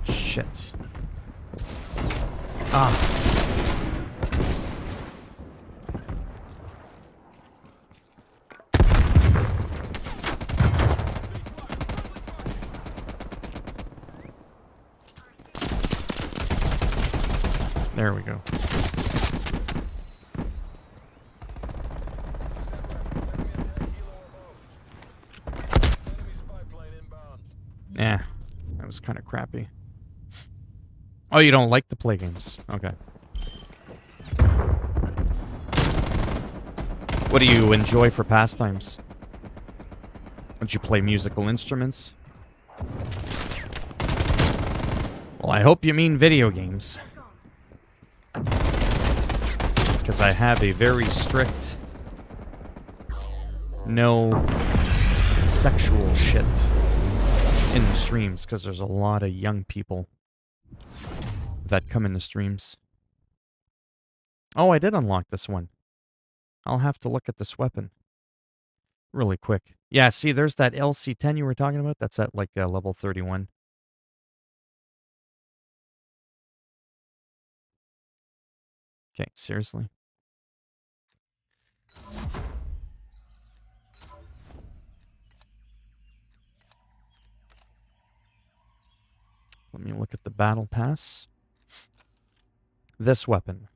Shit. Ah. There we go. Yeah, that was kind of crappy. Oh, you don't like to play games? Okay. What do you enjoy for pastimes? Would you play musical instruments? Well, I hope you mean video games. Because I have a very strict no sexual shit in the streams, because there's a lot of young people that come in the streams. Oh, I did unlock this one. I'll have to look at this weapon really quick. Yeah, see, there's that LC-10 you were talking about. That's at, like, level 31. Okay, seriously? Let me look at the battle pass. This weapon.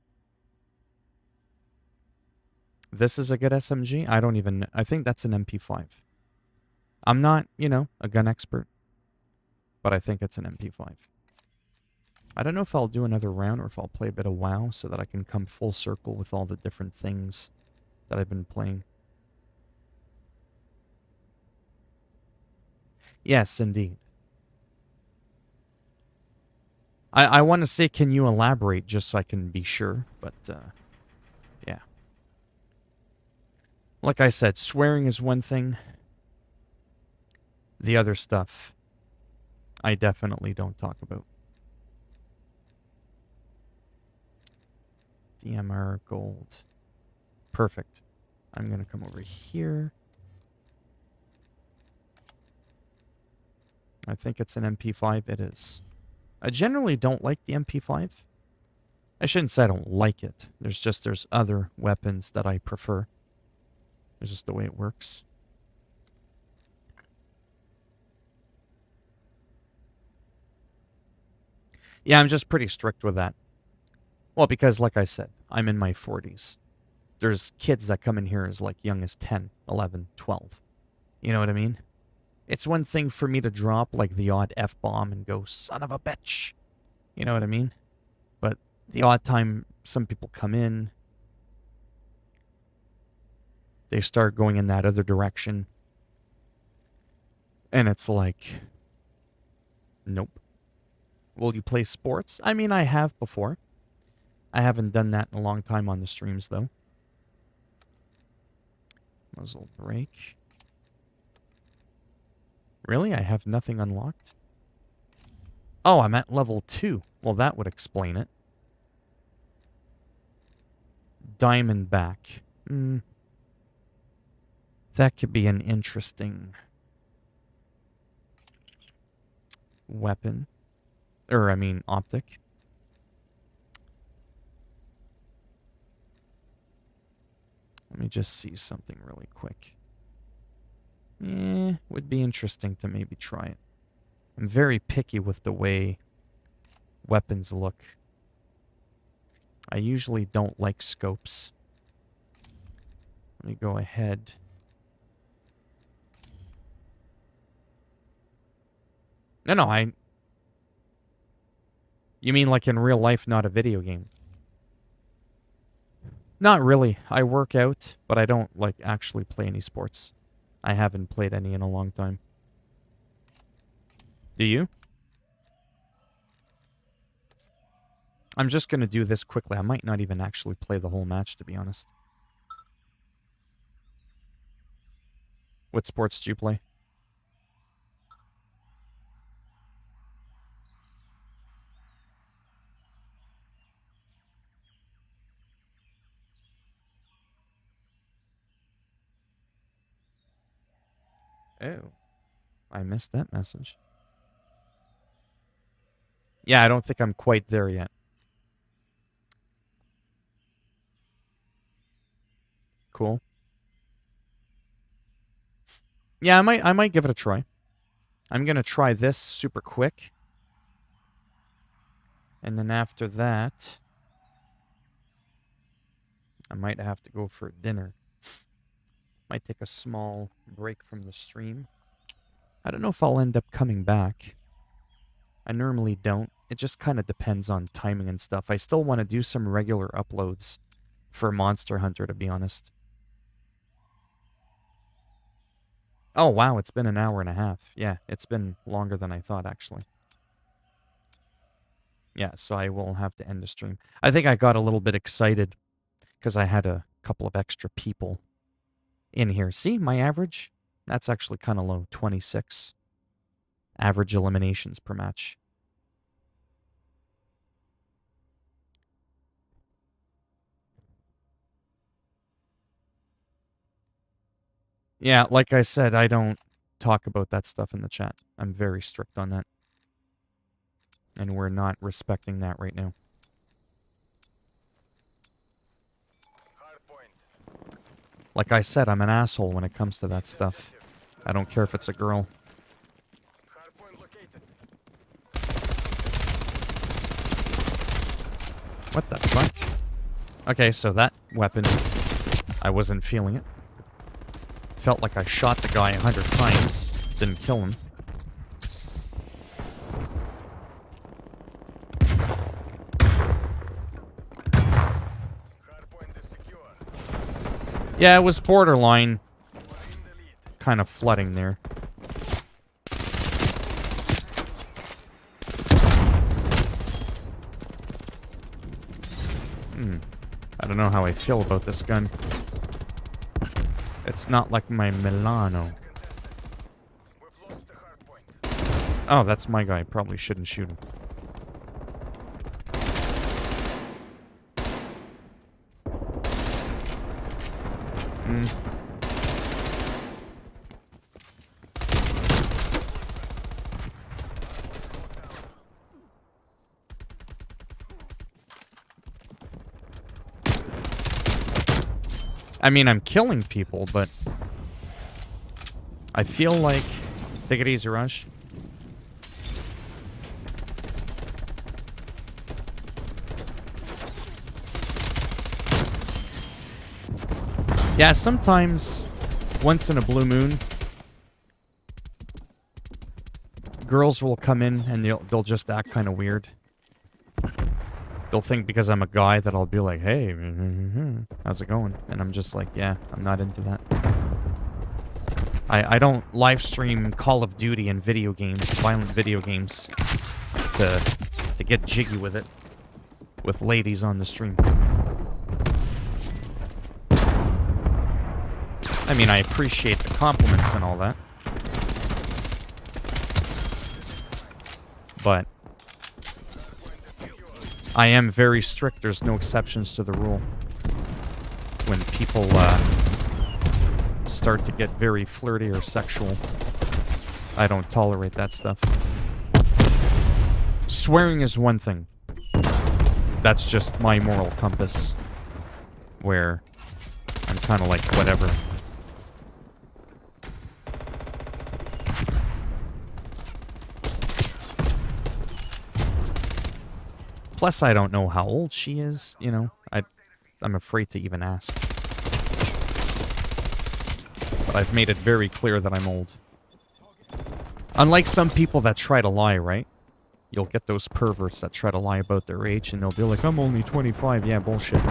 This is a good SMG? I don't even... I think that's an MP5. I'm not, you know, a gun expert, but I think it's an MP5. I don't know if I'll do another round or if I'll play a bit of WoW so that I can come full circle with all the different things that I've been playing. Yes, indeed. I want to say, can you elaborate, just so I can be sure, but, yeah. Like I said, swearing is one thing. The other stuff, I definitely don't talk about. DMR gold. Perfect. I'm going to come over here. I think it's an MP5. It is. I generally don't like the MP5. I shouldn't say I don't like it. There's other weapons that I prefer. It's just the way it works. Yeah, I'm just pretty strict with that. Well, because like I said, I'm in my 40s. There's kids that come in here as like young as 10, 11, 12. You know what I mean? It's one thing for me to drop like the odd F-bomb and go, son of a bitch. You know what I mean? But the odd time some people come in, they start going in that other direction. And it's like, nope. Will you play sports? I mean, I have before. I haven't done that in a long time on the streams, though. Muzzle brake. Really? I have nothing unlocked? Oh, I'm at level 2. Well, that would explain it. Diamondback. That could be an interesting weapon. I mean, optic. Let me just see something really quick. Would be interesting to maybe try it. I'm very picky with the way weapons look. I usually don't like scopes. Let me go ahead. No, You mean like in real life, not a video game? Not really. I work out, but I don't, like, actually play any sports. I haven't played any in a long time. Do you? I'm just gonna do this quickly. I might not even actually play the whole match, to be honest. What sports do you play? Oh. I missed that message. Yeah, I don't think I'm quite there yet. Cool. Yeah, I might give it a try. I'm gonna try this super quick. And then after that, I might have to go for dinner. Might take a small break from the stream. I don't know if I'll end up coming back. I normally don't. It just kind of depends on timing and stuff. I still want to do some regular uploads for Monster Hunter, to be honest. Oh, wow, it's been an hour and a half. Yeah, it's been longer than I thought, actually. Yeah, so I will have to end the stream. I think I got a little bit excited because I had a couple of extra people in here. See, my average? That's actually kind of low, 26. Average eliminations per match. Yeah, like I said, I don't talk about that stuff in the chat. I'm very strict on that. And we're not respecting that right now. Like I said, I'm an asshole when it comes to that stuff. I don't care if it's a girl. What the fuck? Okay, so that weapon, I wasn't feeling it. Felt like I shot the guy 100 times. Didn't kill him. Yeah, it was borderline. Kind of flooding there. I don't know how I feel about this gun. It's not like my Milano. Oh, that's my guy. Probably shouldn't shoot him. I mean, I'm killing people, but I feel like... Take it easy, Rush. Yeah, sometimes, once in a blue moon, girls will come in and they'll just act kind of weird. They'll think because I'm a guy that I'll be like, hey, how's it going? And I'm just like, yeah, I'm not into that. I don't live stream Call of Duty and video games, violent video games, to get jiggy with it, with ladies on the stream. I mean, I appreciate the compliments and all that. But I am very strict. There's no exceptions to the rule. When people start to get very flirty or sexual, I don't tolerate that stuff. Swearing is one thing. That's just my moral compass. Where I'm kind of like, whatever. Plus, I don't know how old she is, you know. I'm afraid to even ask. But I've made it very clear that I'm old. Unlike some people that try to lie, right? You'll get those perverts that try to lie about their age, and they'll be like, I'm only 25. Yeah, bullshit.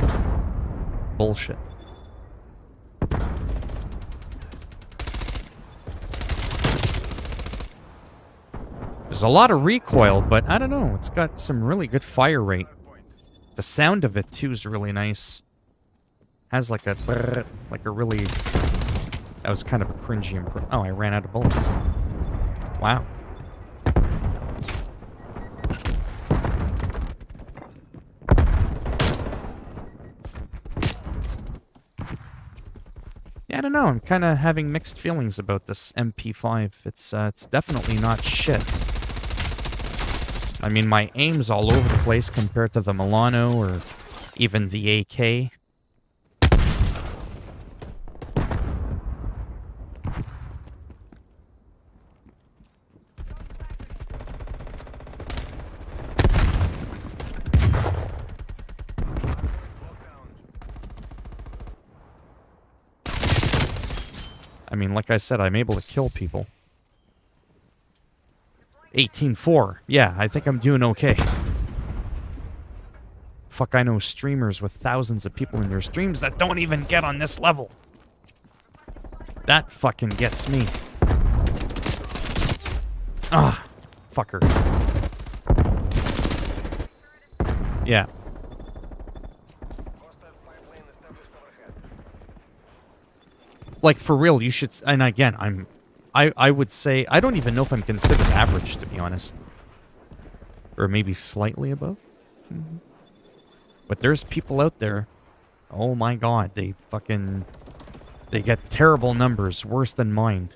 Bullshit. There's a lot of recoil, but I don't know. It's got some really good fire rate. The sound of it, too, is really nice. Has like a brrr, like a really... That was kind of a cringy... Oh, I ran out of bullets. Wow. Yeah, I don't know. I'm kind of having mixed feelings about this MP5. It's definitely not shit. I mean, my aim's all over the place compared to the Milano or even the AK. I mean, like I said, I'm able to kill people. 18-4. Yeah, I think I'm doing okay. Fuck, I know streamers with thousands of people in their streams that don't even get on this level. That fucking gets me. Ah, fucker. Yeah. Like, for real, you should... And again, I would say... I don't even know if I'm considered average, to be honest. Or maybe slightly above. Mm-hmm. But there's people out there... Oh my god, they fucking... They get terrible numbers, worse than mine.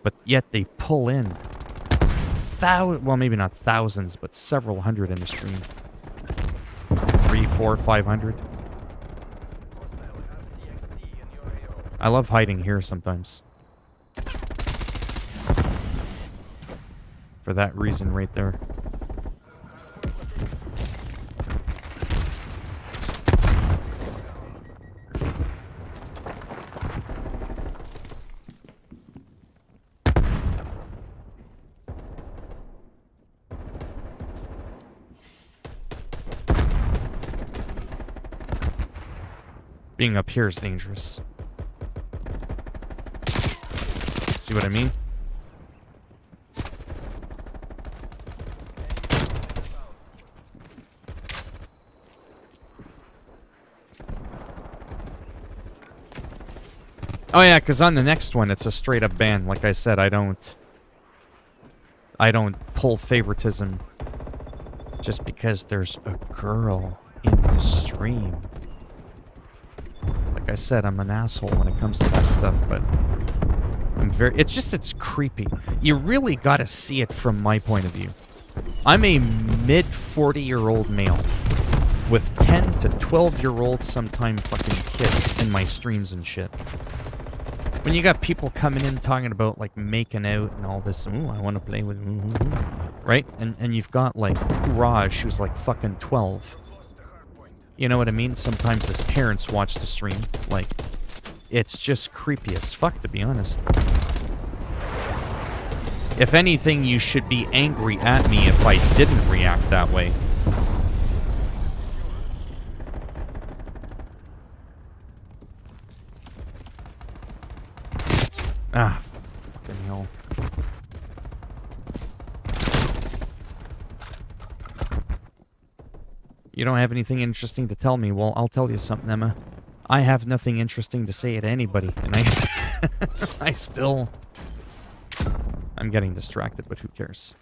But yet they pull in... Well, maybe not thousands, but several hundred in a stream. 3, 4, 500. I love hiding here sometimes. For that reason right there. Being up here is dangerous. See what I mean? Oh yeah, because on the next one, it's a straight up ban. Like I said, I don't pull favoritism just because there's a girl in the stream. Like I said, I'm an asshole when it comes to that stuff, but it's creepy. You really gotta see it from my point of view. I'm a mid 40-year-old male with 10 to 12-year-old sometime fucking kids in my streams and shit. When you got people coming in talking about like making out and all this, ooh, I want to play with, right? And you've got like Raj, who's like fucking 12. You know what I mean? Sometimes his parents watch the stream. Like, it's just creepy as fuck, to be honest. If anything, you should be angry at me if I didn't react that way. Ah, fucking hell. You don't have anything interesting to tell me. Well, I'll tell you something, Emma. I have nothing interesting to say to anybody, and I'm getting distracted, but who cares?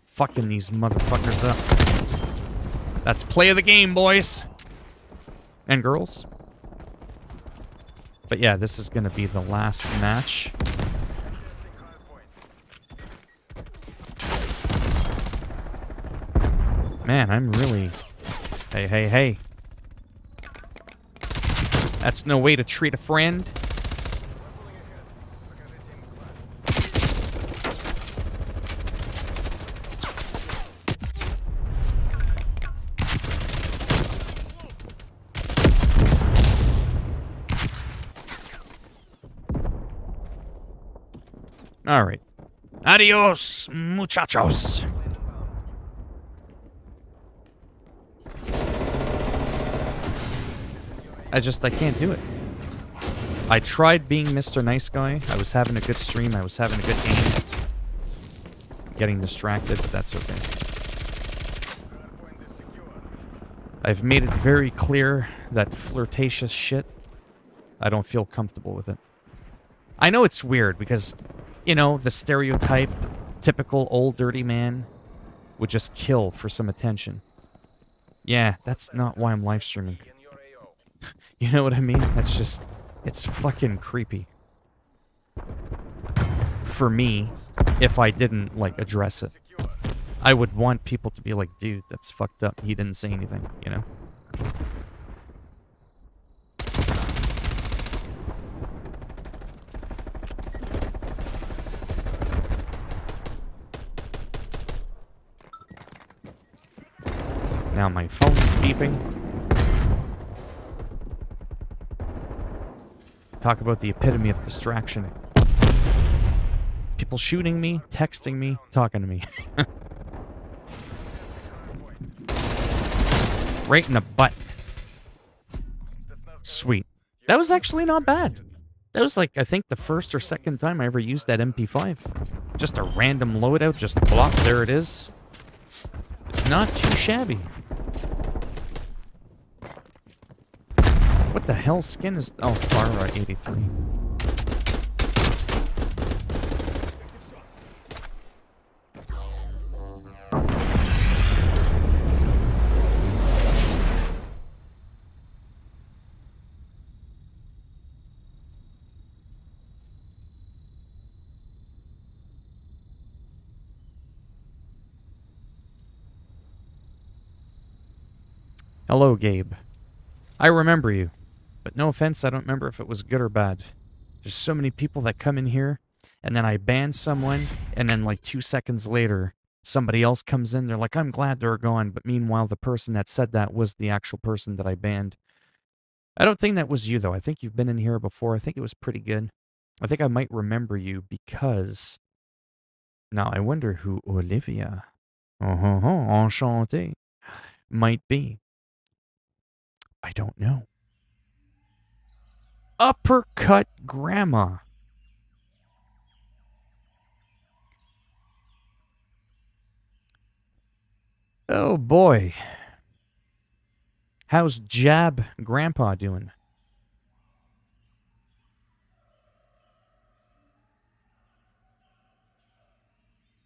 Fucking these motherfuckers up. That's play of the game, boys. And girls. But yeah, this is gonna be the last match. Man, I'm really... Hey, hey, hey. That's no way to treat a friend. All right. Adios, muchachos. I can't do it. I tried being Mr. Nice Guy. I was having a good stream. I was having a good game. Getting distracted, but that's okay. I've made it very clear that flirtatious shit, I don't feel comfortable with it. I know it's weird because, you know, the stereotype, typical old dirty man would just kill for some attention. Yeah, that's not why I'm live streaming. You know what I mean? That's just... It's fucking creepy. For me, if I didn't, like, address it. I would want people to be like, dude, that's fucked up. He didn't say anything, you know? Now my phone's beeping. Talk about the epitome of distraction. People shooting me, texting me, talking to me. Right in the butt. Sweet. That was actually not bad. That was like, I think, the first or second time I ever used that MP5. Just a random loadout, just plop, there it is. It's not too shabby. What the hell skin is... Oh, far 83. Hello, Gabe. I remember you. But no offense, I don't remember if it was good or bad. There's so many people that come in here, and then I ban someone, and then like 2 seconds later, somebody else comes in, they're like, I'm glad they're gone, but meanwhile, the person that said that was the actual person that I banned. I don't think that was you, though. I think you've been in here before. I think it was pretty good. I think I might remember you because... Now, I wonder who Olivia, enchanté, might be. I don't know. Uppercut Grandma. Oh boy. How's Jab Grandpa doing?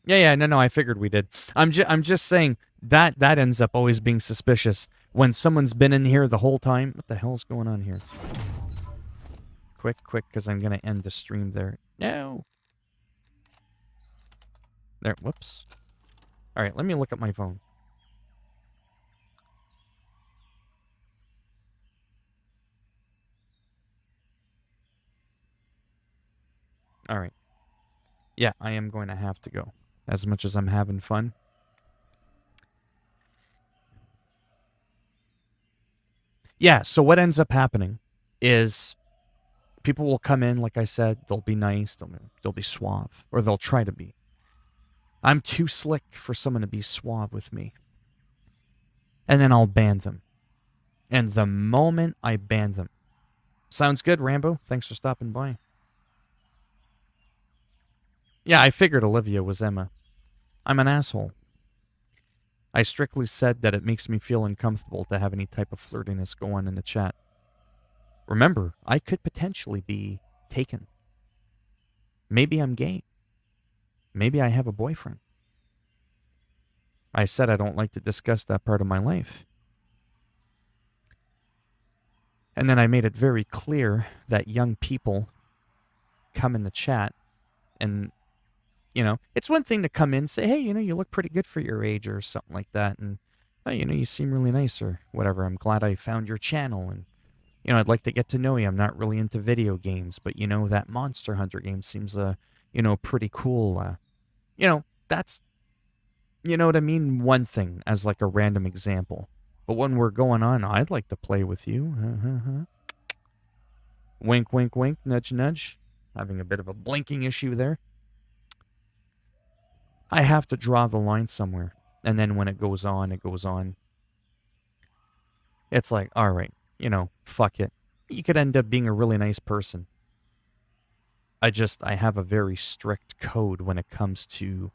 Yeah, no, I figured we did. I'm just saying that ends up always being suspicious when someone's been in here the whole time. What the hell's going on here? Quick, because I'm gonna end the stream there. No. There, whoops. All right, let me look at my phone. All right. Yeah, I am going to have to go. As much as I'm having fun. Yeah, so what ends up happening is people will come in, like I said, they'll be nice, they'll be suave, or they'll try to be. I'm too slick for someone to be suave with me. And then I'll ban them. And the moment I ban them... Sounds good, Rambo. Thanks for stopping by. Yeah, I figured Olivia was Emma. I'm an asshole. I strictly said that it makes me feel uncomfortable to have any type of flirtiness go on in the chat. Remember, I could potentially be taken. Maybe I'm gay. Maybe I have a boyfriend. I said I don't like to discuss that part of my life. And then I made it very clear that young people come in the chat and, you know, it's one thing to come in and say, hey, you know, you look pretty good for your age or something like that. And, oh, you know, you seem really nice or whatever. I'm glad I found your channel and, you know, I'd like to get to know you. I'm not really into video games, but, you know, that Monster Hunter game seems, you know, pretty cool. You know, that's, you know what I mean? One thing as like a random example. But when we're going on, I'd like to play with you. Wink, wink, wink, nudge, nudge. Having a bit of a blinking issue there. I have to draw the line somewhere. And then when it goes on, it goes on. It's like, all right, you know, fuck it. You could end up being a really nice person. I have a very strict code when it comes to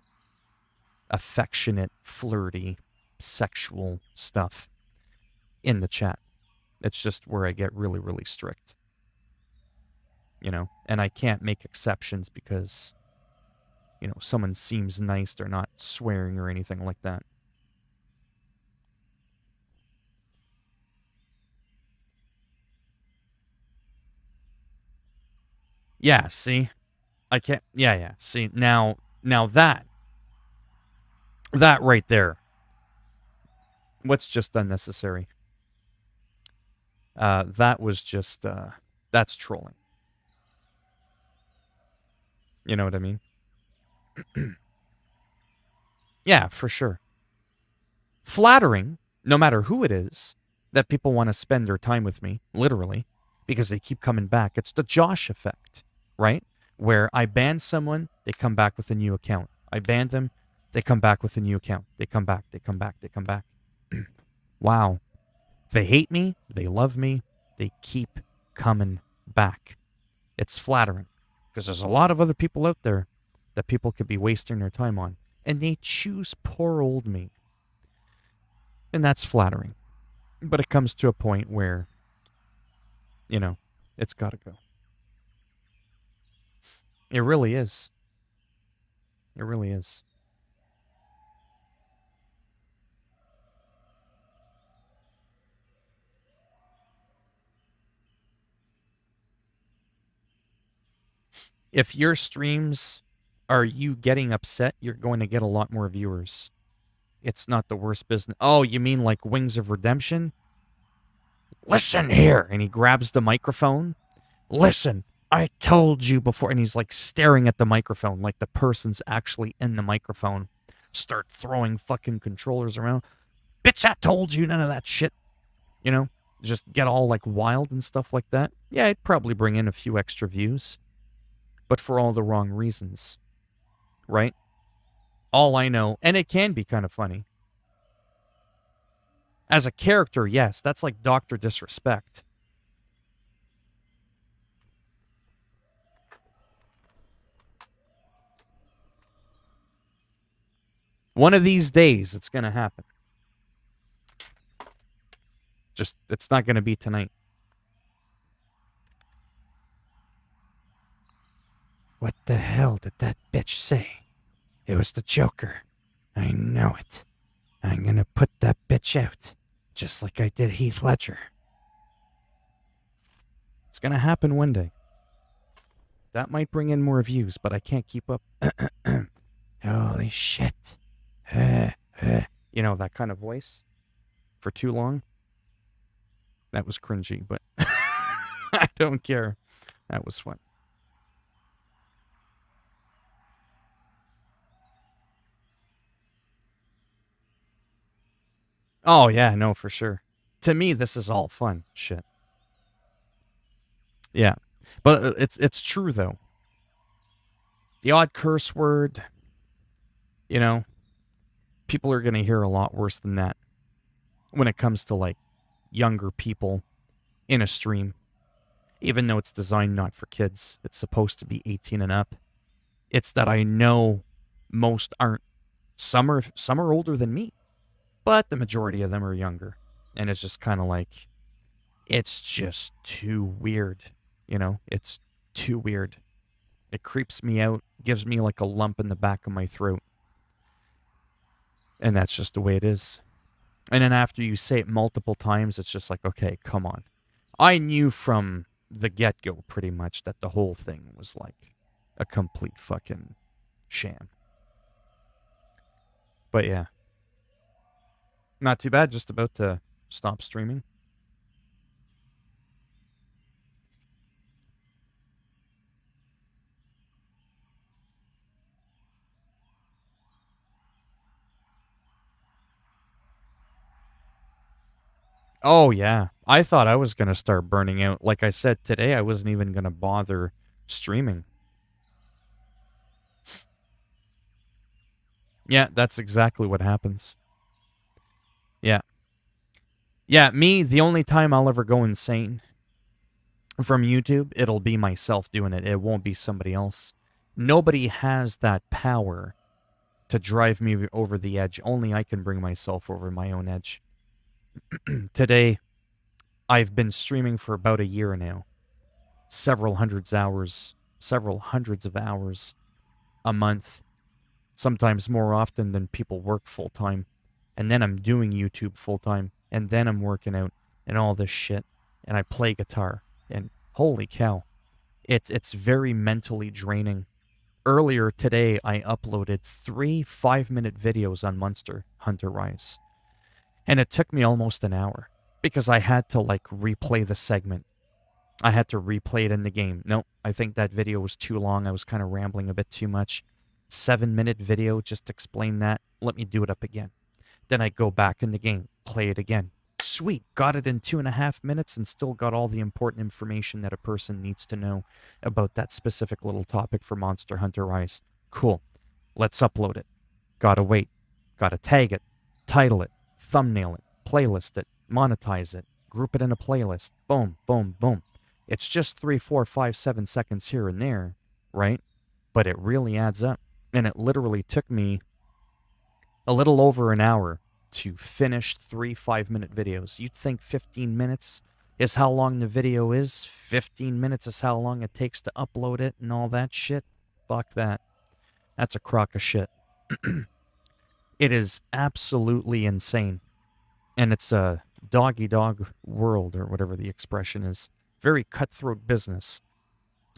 affectionate, flirty, sexual stuff in the chat. It's just where I get really, really strict. You know, and I can't make exceptions because, you know, someone seems nice, they're not swearing or anything like that. Yeah, see? I can't, yeah. See, now that right there, what's just unnecessary? That was just, that's trolling. You know what I mean? Yeah, for sure. Flattering, no matter who it is, that people want to spend their time with me, literally, because they keep coming back. It's the Josh effect, right? Where I ban someone, they come back with a new account. I ban them, they come back with a new account. They come back, they come back, they come back. Wow. They hate me, they love me, they keep coming back. It's flattering because there's a lot of other people out there that people could be wasting their time on, and they choose poor old me. And that's flattering. But it comes to a point where, it's got to go. It really is. It really is. If your streams are you getting upset, you're going to get a lot more viewers. It's not the worst business. Oh, you mean like Wings of Redemption? Listen here. And he grabs the microphone. Listen, I told you before. And he's like staring at the microphone like the person's actually in the microphone. Start throwing fucking controllers around. Bitch, I told you none of that shit. You know? Just get all like wild and stuff like that. Yeah, it'd probably bring in a few extra views. But for all the wrong reasons. Right? All I know, and it can be kind of funny. As a character, yes, that's like Dr. Disrespect. One of these days, it's going to happen. Just, it's not going to be tonight. What the hell did that bitch say? It was the Joker. I know it. I'm going to put that bitch out. Just like I did Heath Ledger. It's going to happen one day. That might bring in more views, but I can't keep up. Holy shit. You know, that kind of voice for too long. That was cringy, but I don't care. That was fun. Oh, yeah, no, for sure. To me, this is all fun shit. Yeah. But it's true, though. The odd curse word, you know, people are going to hear a lot worse than that when it comes to, like, younger people in a stream. Even though it's designed not for kids, it's supposed to be 18 and up. It's that I know most aren't. Some are older than me, but the majority of them are younger. And it's just kind of like, it's just too weird. You know, it's too weird. It creeps me out, gives me like a lump in the back of my throat. And that's just the way it is. And then after you say it multiple times, it's just like, okay, come on. I knew from the get-go pretty much that the whole thing was like a complete fucking sham. But yeah. Not too bad, just about to stop streaming. Oh, yeah. I thought I was going to start burning out. Like I said, today I wasn't even going to bother streaming. Yeah, that's exactly what happens. Yeah. Yeah, me, the only time I'll ever go insane from YouTube, it'll be myself doing it. It won't be somebody else. Nobody has that power to drive me over the edge. Only I can bring myself over my own edge. Today, I've been streaming for about a year now. Several hundreds of hours a month. Sometimes more often than people work full time. And then I'm doing YouTube full time. And then I'm working out and all this shit. And I play guitar. And holy cow. It's very mentally draining. Earlier today, I uploaded 3 5-minute videos on Monster Hunter Rise. And it took me almost an hour. Because I had to, like, replay the segment. I had to replay it in the game. No, I think that video was too long. I was kind of rambling a bit too much. 7-minute video, just explain that. Let me do it up again. Then I go back in the game, play it again. Sweet, got it in 2.5 minutes and still got all the important information that a person needs to know about that specific little topic for Monster Hunter Rise. Cool. Let's upload it. Gotta wait. Gotta tag it, title it, thumbnail it, playlist it, monetize it, group it in a playlist. Boom, boom, boom. It's just 3, 4, 5, 7 seconds here and there, right? But it really adds up. And it literally took me a little over an hour to finish 3 5-minute videos. You'd think 15 minutes is how long the video is. 15 minutes is how long it takes to upload it and all that shit. Fuck that. That's a crock of shit. It is absolutely insane. And it's a dog-eat-dog world, or whatever the expression is. Very cutthroat business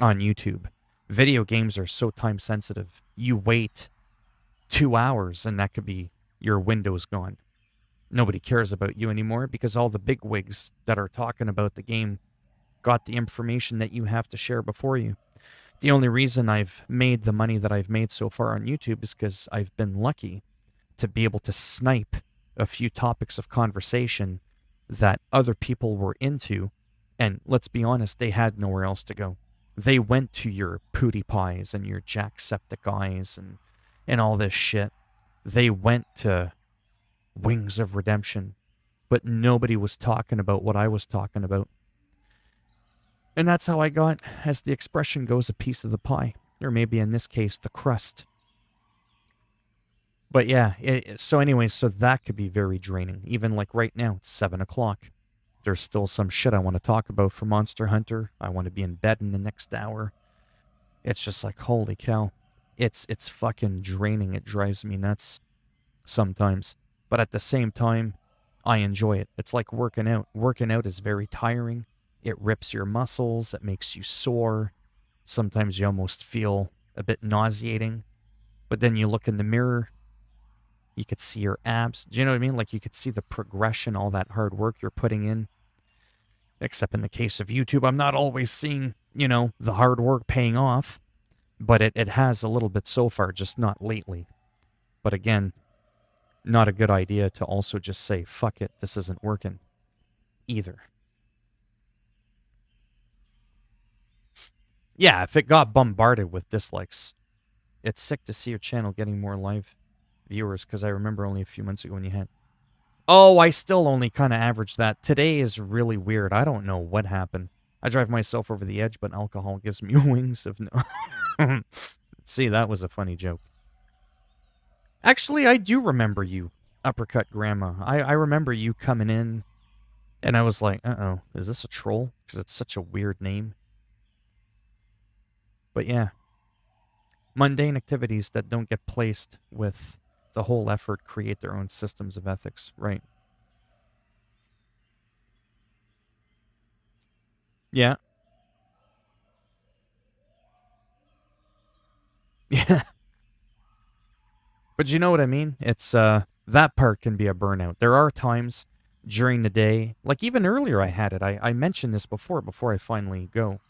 on YouTube. Video games are so time sensitive. You wait 2 hours and that could be your window's gone. Nobody cares about you anymore because all the bigwigs that are talking about the game got the information that you have to share before you. The only reason I've made the money that I've made so far on YouTube is because I've been lucky to be able to snipe a few topics of conversation that other people were into. And let's be honest, they had nowhere else to go. They went to your PewDiePies and your Jacksepticeye's and all this shit. They went to Wings of Redemption, but nobody was talking about what I was talking about. And that's how I got, as the expression goes, a piece of the pie. Or maybe in this case, the crust. But yeah, so that could be very draining. Even like right now, it's 7 o'clock. There's still some shit I want to talk about for Monster Hunter. I want to be in bed in the next hour. It's just like, holy cow. It's fucking draining. It drives me nuts sometimes. But at the same time, I enjoy it. It's like working out. Working out is very tiring. It rips your muscles. It makes you sore. Sometimes you almost feel a bit nauseating. But then you look in the mirror. You could see your abs. Do you know what I mean? Like you could see the progression, all that hard work you're putting in. Except in the case of YouTube, I'm not always seeing, the hard work paying off. But it has a little bit so far, just not lately. But again, not a good idea to also just say, fuck it, this isn't working either. Yeah, if it got bombarded with dislikes, it's sick to see your channel getting more live viewers, because I remember only a few months ago when you had... Oh, I still only kind of average that. Today is really weird. I don't know what happened. I drive myself over the edge, but alcohol gives me wings of no... See, that was a funny joke. Actually, I do remember you, Uppercut Grandma. I remember you coming in, and I was like, uh-oh, is this a troll? Because it's such a weird name. But yeah. Mundane activities that don't get placed with the whole effort create their own systems of ethics, right? Yeah. Yeah. But you know what I mean? It's, that part can be a burnout. There are times during the day, like even earlier I had it. I mentioned this before I finally go.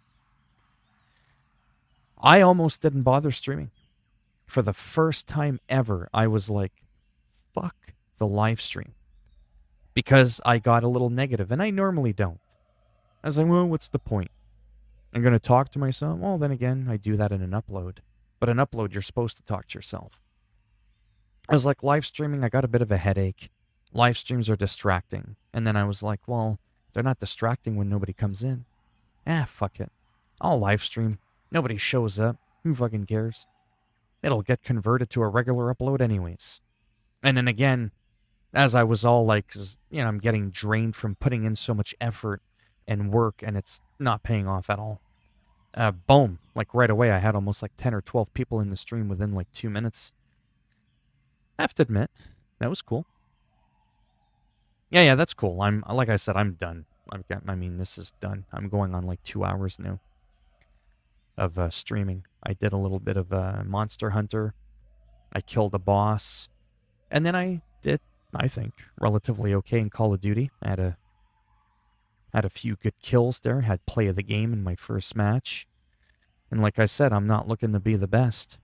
I almost didn't bother streaming. For the first time ever, I was like, fuck the live stream. Because I got a little negative, and I normally don't. I was like, well, what's the point? I'm going to talk to myself? Well, then again, I do that in an upload. But an upload, you're supposed to talk to yourself. I was like, live streaming, I got a bit of a headache. Live streams are distracting. And then I was like, well, they're not distracting when nobody comes in. Fuck it. I'll live stream. Nobody shows up. Who fucking cares? It'll get converted to a regular upload anyways. And then again, as I was all like, I'm getting drained from putting in so much effort and work, and it's not paying off at all. Boom. Like right away, I had almost like 10 or 12 people in the stream within like 2 minutes. I have to admit, that was cool. Yeah, that's cool. Like I said, I'm done. This is done. I'm going on like 2 hours now of streaming. I did a little bit of Monster Hunter. I killed a boss. And then I did, I think, relatively okay in Call of Duty. I had a few good kills there. Had play of the game in my first match. And like I said, I'm not looking to be the best.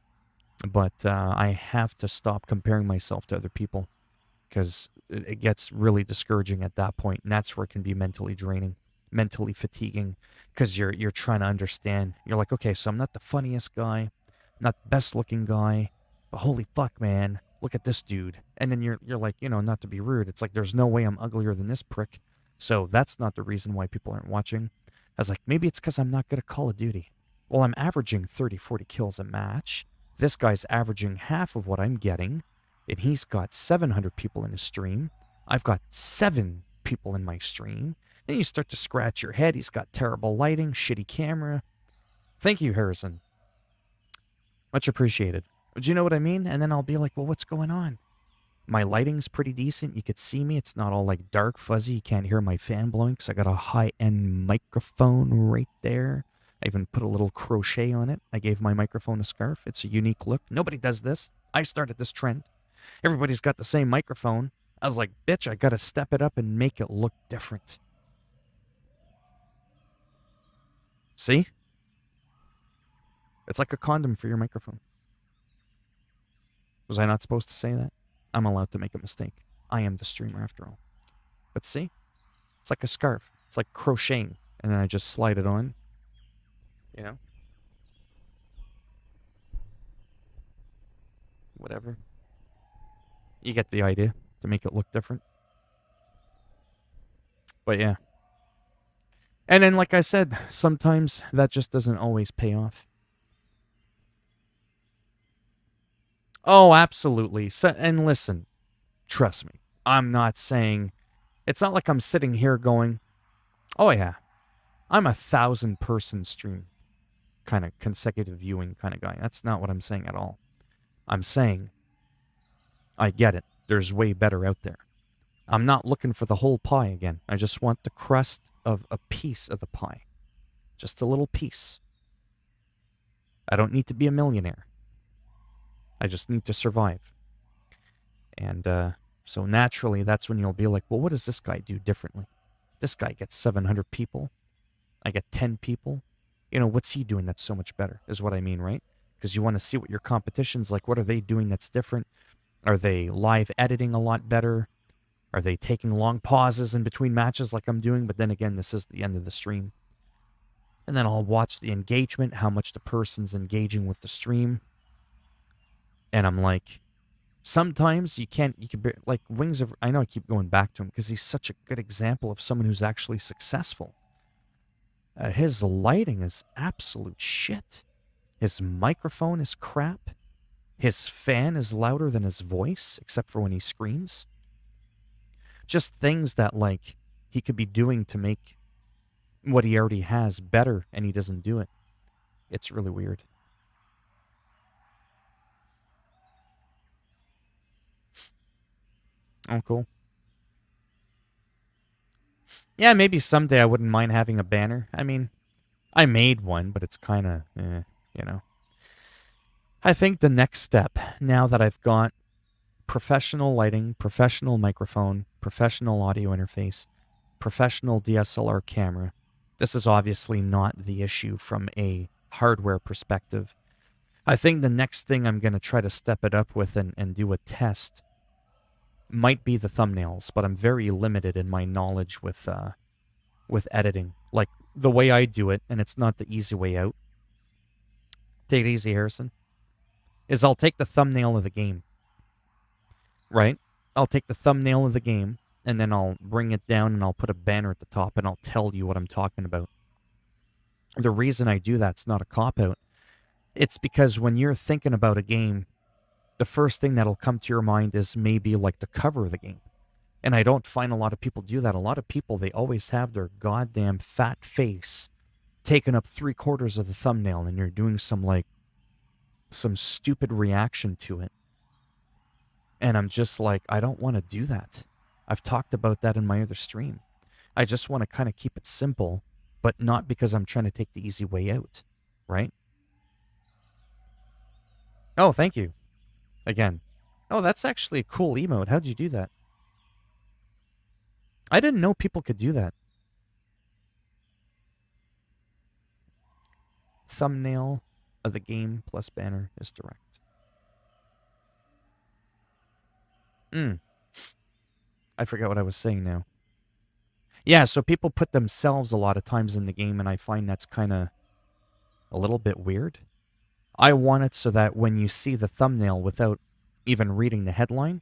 But I have to stop comparing myself to other people. because it gets really discouraging at that point, and that's where it can be mentally draining, mentally fatiguing, because you're trying to understand. You're like, okay, so I'm not the funniest guy, not the best looking guy, but holy fuck, man, look at this dude. And then you're like, not to be rude, it's like there's no way I'm uglier than this prick. So that's not the reason why people aren't watching. I was like, maybe it's because I'm not good at Call of Duty. Well, I'm averaging 30, 40 kills a match. This guy's averaging half of what I'm getting, and he's got 700 people in his stream. I've got 7 people in my stream. Then you start to scratch your head. He's got terrible lighting, shitty camera. Thank you, Harrison. Much appreciated. Do you know what I mean? And then I'll be like, well, what's going on? My lighting's pretty decent. You could see me. It's not all like dark, fuzzy. You can't hear my fan blowing because I got a high-end microphone right there. I even put a little crochet on it. I gave my microphone a scarf. It's a unique look. Nobody does this. I started this trend. Everybody's got the same microphone. I was like, bitch, I gotta step it up and make it look different. See? It's like a condom for your microphone. Was I not supposed to say that? I'm allowed to make a mistake. I am the streamer after all. But see? It's like a scarf. It's like crocheting. And then I just slide it on. You know? Whatever. You get the idea, to make it look different. But yeah. And then, like I said, sometimes that just doesn't always pay off. Oh, absolutely. So, and listen, trust me, I'm not saying, it's not like I'm sitting here going, oh yeah, I'm 1,000-person stream kind of consecutive viewing kind of guy. That's not what I'm saying at all. I'm saying, I get it. There's way better out there. I'm not looking for the whole pie again. I just want the crust of a piece of the pie. Just a little piece. I don't need to be a millionaire. I just need to survive. And so naturally, that's when you'll be like, well, what does this guy do differently? This guy gets 700 people. I get 10 people. What's he doing that's so much better, is what I mean, right? Because you want to see what your competition's like. What are they doing that's different? Are they live editing a lot better? Are they taking long pauses in between matches like I'm doing? But then again, this is the end of the stream. And then I'll watch the engagement, how much the person's engaging with the stream. And I'm like, sometimes you can like Wings of, I know I keep going back to him because he's such a good example of someone who's actually successful. His lighting is absolute shit. His microphone is crap. His fan is louder than his voice, except for when he screams. Just things that, like, he could be doing to make what he already has better, and he doesn't do it. It's really weird. Oh, cool. Yeah, maybe someday I wouldn't mind having a banner. I mean, I made one, but it's kind of, you know. I think the next step, now that I've got professional lighting, professional microphone, professional audio interface, professional DSLR camera, this is obviously not the issue from a hardware perspective. I think the next thing I'm going to try to step it up with and do a test might be the thumbnails, but I'm very limited in my knowledge with editing. Like, the way I do it, and it's not the easy way out, take it easy, Harrison, is I'll take the thumbnail of the game, right? I'll take the thumbnail of the game, and then I'll bring it down and I'll put a banner at the top and I'll tell you what I'm talking about. The reason I do that's not a cop-out. It's because when you're thinking about a game, the first thing that'll come to your mind is maybe like the cover of the game. And I don't find a lot of people do that. A lot of people, they always have their goddamn fat face taking up 3/4 of the thumbnail, and you're doing some stupid reaction to it. And I'm just like, I don't want to do that. I've talked about that in my other stream. I just want to kind of keep it simple, but not because I'm trying to take the easy way out, right? Oh, thank you. Again. Oh, that's actually a cool emote. How'd you do that? I didn't know people could do that. Thumbnail of the game plus banner is direct. I forget what I was saying now. Yeah, so people put themselves a lot of times in the game, and I find that's kind of a little bit weird. I want it so that when you see the thumbnail without even reading the headline,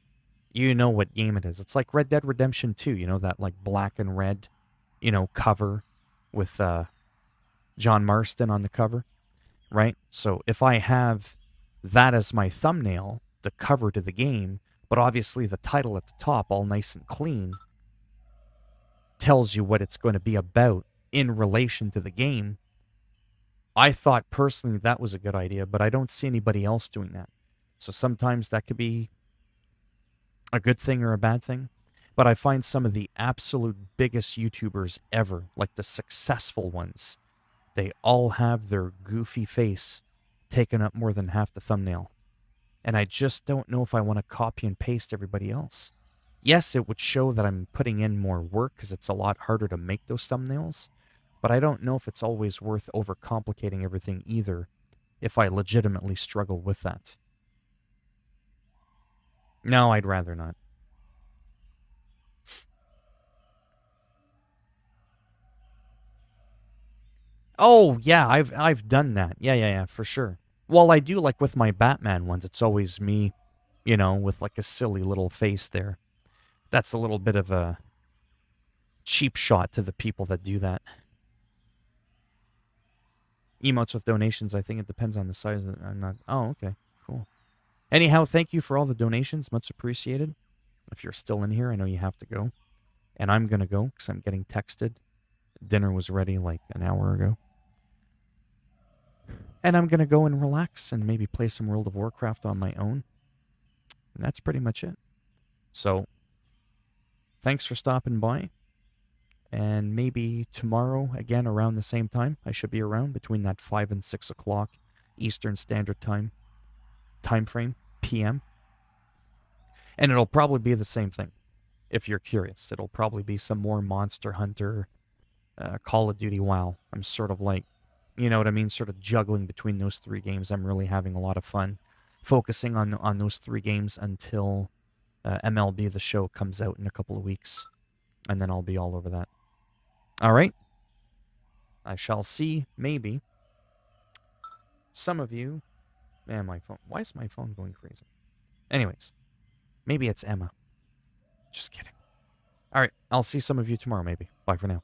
you know what game it is. It's like Red Dead Redemption 2, that like black and red, cover with John Marston on the cover, right? So if I have that as my thumbnail, the cover to the game, but obviously the title at the top, all nice and clean, tells you what it's going to be about in relation to the game. I thought personally that was a good idea, but I don't see anybody else doing that. So sometimes that could be a good thing or a bad thing. But I find some of the absolute biggest YouTubers ever, like the successful ones, they all have their goofy face taking up more than half the thumbnail. And I just don't know if I want to copy and paste everybody else. Yes, it would show that I'm putting in more work because it's a lot harder to make those thumbnails. But I don't know if it's always worth overcomplicating everything either if I legitimately struggle with that. No, I'd rather not. Oh, yeah, I've done that. Yeah, for sure. Well, I do like with my Batman ones, it's always me, with like a silly little face there. That's a little bit of a cheap shot to the people that do that. Emotes with donations, I think it depends on the size of I'm not. Oh, okay. Cool. Anyhow, thank you for all the donations. Much appreciated. If you're still in here, I know you have to go. And I'm going to go because I'm getting texted. Dinner was ready like an hour ago. And I'm going to go and relax and maybe play some World of Warcraft on my own. And that's pretty much it. So, thanks for stopping by. And maybe tomorrow, again, around the same time, I should be around between that 5 and 6 o'clock Eastern Standard Time frame, PM. And it'll probably be the same thing, if you're curious. It'll probably be some more Monster Hunter, Call of Duty WoW. I'm sort of like, you know what I mean, sort of juggling between those three games. I'm really having a lot of fun focusing on those three games until MLB The Show comes out in a couple of weeks. And then I'll be all over that. All right. I shall see, maybe, some of you. Man, my phone. Why is my phone going crazy? Anyways, maybe it's Emma. Just kidding. All right. I'll see some of you tomorrow, maybe. Bye for now.